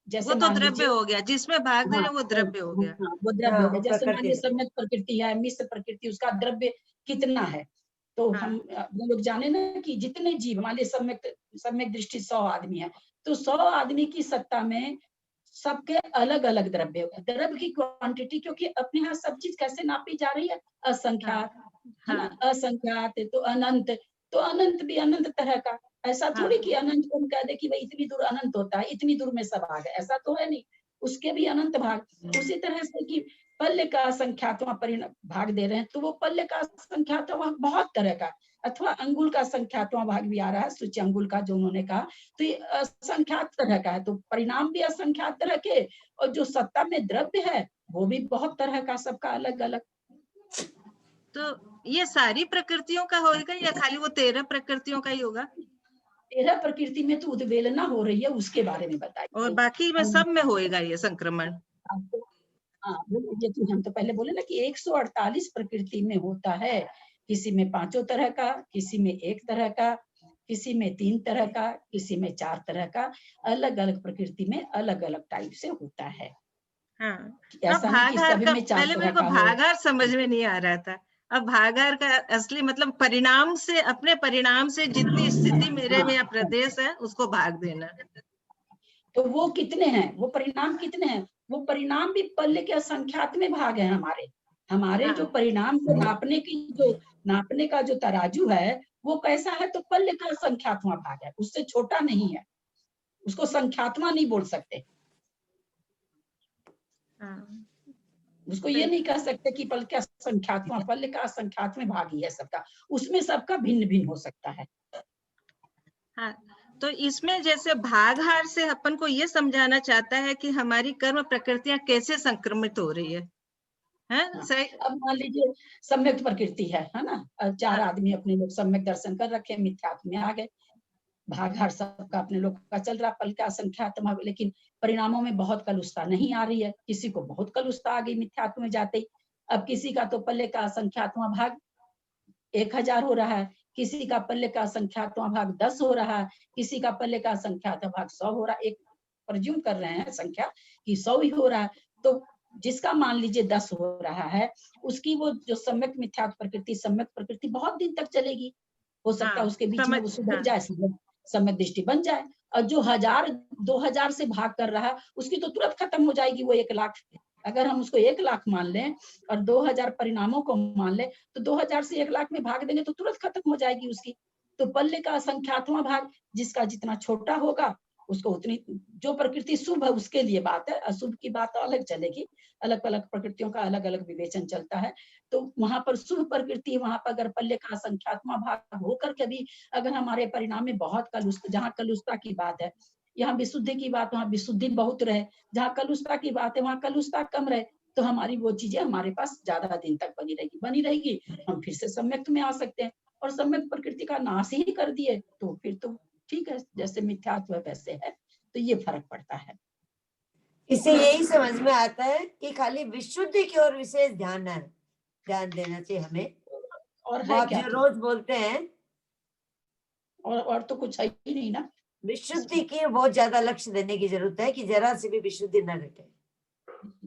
जैसे वो तो द्रव्य हो गया, जिसमें भाग दे रहे वो द्रव्य हो गया। वो द्रव्य हो गया। जैसे मान लीजिए सम्यक प्रकृति है, मिश्र प्रकृति, उसका द्रव्य कितना है, तो हम लोग जाने ना कि जितने जीव, मान लीजिए सम्यक दृष्टि 100 आदमी है, तो 100 आदमी की सत्ता में सबके अलग अलग द्रव्य होगा। द्रव्य की क्वांटिटी, क्योंकि अपने यहाँ सब चीज कैसे नापी जा रही है, असंख्यात, है ना, असंख्यात तो अनंत भी अनंत तरह का। ऐसा थोड़ी कि अनंत को हम कह दे कि भाई इतनी दूर अनंत होता है, इतनी दूर में सब भाग है, ऐसा तो है नहीं, उसके भी अनंत भाग। उसी तरह से कि पल्य का असंख्यातवां भाग दे रहे हैं, तो वो पल्य का असंख्यातवां बहुत तरह का, अथवा अंगुल का असंख्यातवां भाग भी आ रहा है, सूची अंगुल का जो उन्होंने कहा, तो ये असंख्यात तरह का है। तो परिणाम भी असंख्यात तरह के, और जो सत्ता में द्रव्य है वो भी बहुत तरह का, सबका अलग अलग। तो ये सारी प्रकृतियों का होगा या खाली वो 13 प्रकृतियों का ही होगा? 13 प्रकृति में तो उद्वेलना हो रही है, उसके बारे में बताइए। और बाकी में सब में होएगा ये संक्रमण? हाँ, ये तो हम तो पहले बोले ना कि 148 प्रकृति में होता है, किसी में 5 तरह का, किसी में 1 तरह का, किसी में 3 तरह का, किसी में 4 तरह का, अलग अलग प्रकृति में अलग अलग टाइप से होता है। हाँ, ऐसा नहीं कि सभी में 4 पहले तरह मेरे को का हो। भागार समझ में नहीं आ रहा था, अब भागार का असली मतलब परिणाम से, अपने परिणाम से जितनी स्थिति मेरे में या प्रदेश है उसको भाग देना। तो वो कितने हैं, वो परिणाम कितने हैं, वो परिणाम भी पल्य के असंख्यात में भाग है हमारे जो परिणाम को नापने का जो तराजू है वो कैसा है, तो पल्य का असंख्यातवां भाग है, उससे छोटा नहीं है, उसको संख्यातवां नहीं बोल सकते। उसको ये नहीं कह सकते कि पल्य का असंख्यातवां, पल्य का असंख्यात में भाग ही है सबका, उसमें सबका भिन्न भिन्न हो सकता है। हाँ, तो इसमें जैसे भागहार से अपन को ये समझाना चाहता है कि हमारी कर्म प्रकृतियां कैसे संक्रमित हो रही है सही? अब मान लीजिए सम्यक प्रकृति है ना, 4 आदमी अपने लोग सम्यक दर्शन कर रखे, मिथ्यात्व में आ गए, भागहार सबका अपने लोग का चल रहा, पल का असंख्यात्म, लेकिन परिणामों में बहुत कलुषता नहीं आ रही है, किसी को बहुत कलुषता आ गई मिथ्यात्व में जाते ही। अब किसी का तो पल्ले का असंख्यात्मा भाग 1000 हो रहा है, किसी का पल्ले का असंख्यात्मा भाग 10 हो रहा है, किसी का पल्ले का असंख्यात्मा भाग 100 हो रहा है। एक प्रज्यूम कर रहे हैं संख्या कि 100 ही हो रहा है, तो जिसका मान लीजिए 10 हो रहा है, उसकी वो जो सम्यक मिथ्यात्व प्रकृति, सम्यक प्रकृति बहुत दिन तक चलेगी, हो सकता है उसके बीच में वो सुधर जाए, सम्यक दृष्टि बन जाए। और जो 1000-2000 से भाग कर रहा है उसकी तो तुरंत खत्म हो जाएगी वो 1 लाख। अगर हम उसको 1 लाख मान लें और 2000 परिणामों को मान लें, तो 2000 से 1 लाख में भाग देंगे तो तुरंत खत्म हो जाएगी उसकी। तो पल्ले का असंख्यातवां भाग जिसका जितना छोटा होगा उसको उतनी, जो प्रकृति शुभ है उसके लिए बात है, अशुभ की बात अलग चलेगी, अलग अलग प्रकृतियों का अलग अलग विवेचन चलता है। तो वहां पर शुभ प्रकृति, वहां पर अगर पल्ले का असंख्यातवां भाग होकर के भी अगर हमारे परिणाम में बहुत कलुषता, जहाँ कलुषता की बात है, यहाँ विशुद्धि की बात, वहाँ विशुद्धि बहुत रहे, जहाँ कलुषता की बात है वहाँ कलुषता कम रहे, तो हमारी वो चीजें हमारे पास ज्यादा दिन तक बनी रहेगी, हम फिर से सम्यक में आ सकते हैं। और सम्यक प्रकृति का नाश ही कर दिए तो फिर तो ठीक है, जैसे मिथ्यात्व वैसे है, तो ये फर्क पड़ता है। इससे यही समझ में आता है कि खाली विशुद्धि की ओर विशेष ध्यान देना चाहिए हमें, और आप जो रोज बोलते हैं, और तो कुछ है ही नहीं ना। विशुद्धि की बहुत ज्यादा लक्ष्य देने की जरूरत है कि जरा से भी विशुद्धि न रखे।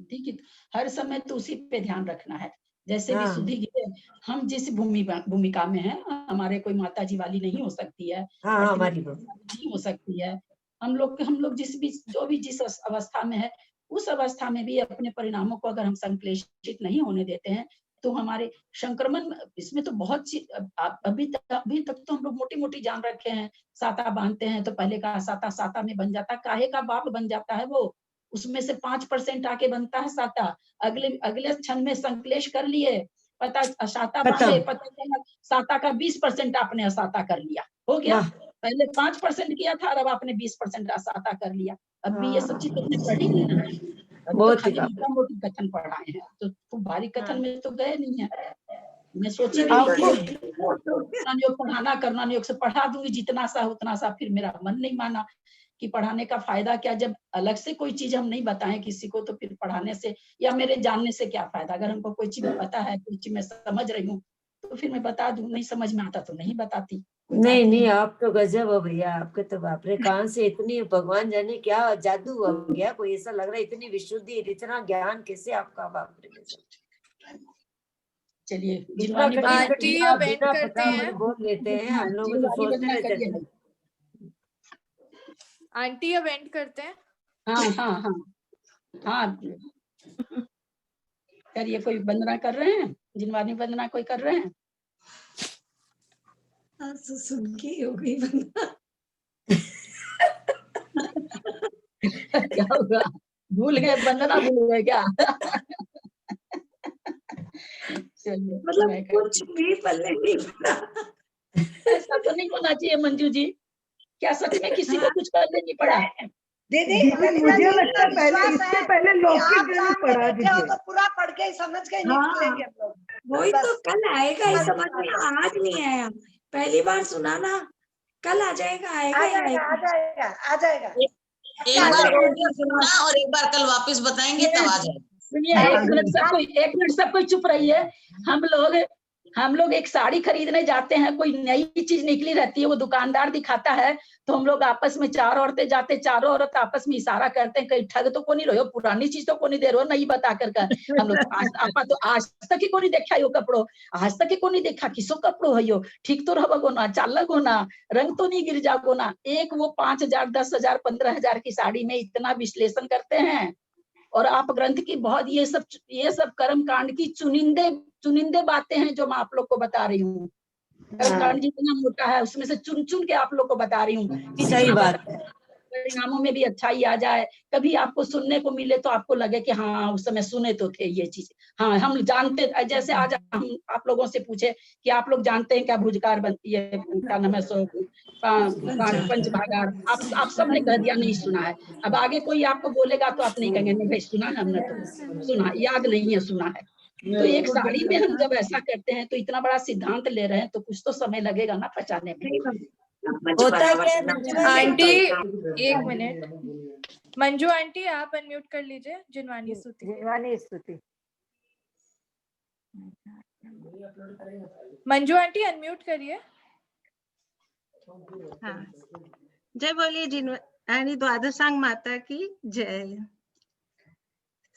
ठीक है, हर समय तो उसी पे ध्यान रखना है, जैसे विशुद्धि हम जिस भूमिका में हैं, हमारे कोई माता जी वाली नहीं हो सकती है, हमारी नहीं हो सकती है, हम लोग जिस अवस्था में है, उस अवस्था में भी अपने परिणामों को अगर हम संश्लेषित नहीं होने देते हैं तो हमारे संक्रमण, इसमें तो बहुत सी अभी तक तो हम लोग मोटी जान रखे हैं, साता बांधते हैं तो पहले का साता में बन जाता, काहे का बाप बन जाता है वो, उसमें से 5% आके बनता है साता, अगले क्षण में संश्लेष कर लिए, पता साता बांधे, पता चला साता का 20% आपने असाता कर लिया, हो गया। पहले 5% किया था, अब आपने 20% असाता कर लिया। अब भी ये सब चीज तुमने पढ़ी नहीं ना, तो खाली मोटी कथन पढ़ाए हैं, तो भारी कथन में तो गए नहीं है। मैं सोची भी नहीं थी पढ़ाना करना योग से पढ़ा दूंगी जितना सा उतना सा, फिर मेरा मन नहीं माना कि पढ़ाने का फायदा क्या, जब अलग से कोई चीज हम नहीं बताएं किसी को तो फिर पढ़ाने से या मेरे जानने से क्या फायदा। अगर हमको कोई चीज पता है, कोई चीज मैं समझ रही हूँ तो फिर मैं बता दूं, नहीं समझ में आता तो नहीं बताती। नहीं आप तो गजब हो भैया, आपके तो बाप रे, कहाँ से इतनी, भगवान जाने क्या जादू हो गया, कोई ऐसा लग रहा है, इतनी विशुद्धि, इतना ज्ञान कैसे आपका, बाप रे। चलिए बोल लेते हैं हम लोग, तो सोचते रहते हैं। आंटी अब एंड करते हैं। हाँ हाँ करिए। कोई वंदना कर रहे हैं? जिनवानी वंदना कोई कर रहे हैं? हाँ, सुन के हो गई वंदना। क्या हुआ? भूल गए वंदना, भूल गए क्या? चलिए मतलब मैं कुछ करती भी पल्ले नहीं पड़ा। ऐसा तो नहीं होना चाहिए मंजू जी। क्या सच में किसी को कुछ पल्ले नहीं पड़ा? दीदी मुझे लगता है पहले इससे पहले कि लौकिक आप गणित सामने पढ़ा बैठे हो दीजिए। तो पूरा पढ़ के ही समझ के ही निकलेंगे हम लोग। वही तो, बस कल आएगा ही बस समझ में, आज नहीं आया। पहली बार सुना ना, कल आ जाएगा, आएगा आ ही जाएगा आ आएगा। जाएगा आ जाएगा। एक बार बोल के सुनना और एक बार कल वापस बताएंगे तब आ जाएगा। सुनिए, एक मिनट सब कोई चुप रहिए। हम लोग एक साड़ी खरीदने जाते हैं, कोई नई चीज निकली रहती है, वो दुकानदार दिखाता है, तो हम लोग आपस में चार औरतें जाते, चारों औरत आपस में इशारा करते हैं, कहीं ठग तो को नहीं रहो, पुरानी चीज तो को नहीं दे रहे हो, नहीं बता कर हम लोग आज तक ही को नहीं देखा यो कपड़ो, आज तक ही को नहीं देखा किसो कपड़ो है यो, ठीक तो रहो ना, चालक हो ना, रंग तो नहीं गिर जाओ ना। एक वो 5,000, 10,000, 15,000 की साड़ी में इतना विश्लेषण करते हैं। और आप ग्रंथ की बहुत ये सब कर्म कांड की चुनिंदे बातें हैं जो मैं आप लोग को बता रही हूँ। कर्म कांड जितना मोटा है उसमें से चुन चुन के आप लोग को बता रही हूँ। सही बात है। परिणामों में भी अच्छाई आ जाए, कभी आपको सुनने को मिले तो आपको लगे कि हाँ उस समय सुने तो थे ये चीज। हाँ हम जानते, जैसे आज हम आप लोगों से पूछे कि आप लोग जानते हैं क्या भुजकार बनती है, क्या नाम है, पंचभागार, आप सबने कह दिया नहीं सुना है। अब आगे कोई आपको बोलेगा तो आप नहीं कहेंगे नहीं भाई सुना है हमने, तो सुना, याद नहीं है, सुना है। तो एक साड़ी में हम जब ऐसा करते हैं तो इतना बड़ा सिद्धांत ले रहे हैं तो कुछ तो समय लगेगा ना पहचाने में। होता क्या है मंजू भाई? आंटी एक मिनट, मंजू आंटी आप अनम्यूट कर लीजिए। जिनवानी स्तुति, मंजू आंटी अनम्यूट करिए। हाँ, जय बोलिए जिनवानी द्वादशांग माता की जय।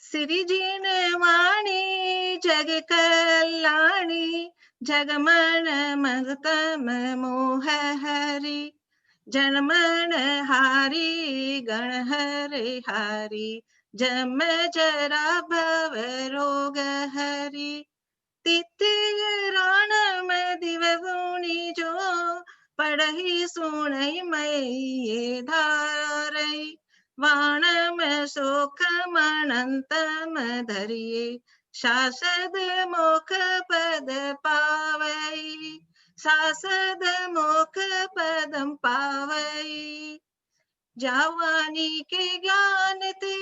श्री जिनवाणी जग कल्याणी, जगमन मगतम मोह हरि, जनमन हारी गण हरे हारी, जम जरा भव रोग हरि, तित्य राणम दिव गुणी जो, पढ़ी सुनई मई धारई, वाणम शोकम अनंतम धरिये, शासद मोख पद पावई, शासद मोख पदम पावई, जावानी के ज्ञान ते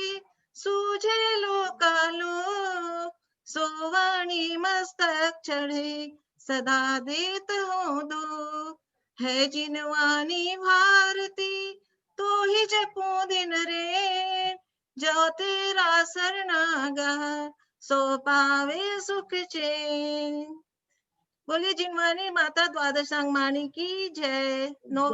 सूझे लोकालोक, सोवाणी मस्तक चढ़े सदा देत हो दो, है जिनवानी भारती तो ही जपो दिन रे, जो तेरा सरनागा सो पावे सुख चैन। बोलिए जिनवानी माता द्वादशांग माणी की जय। नमो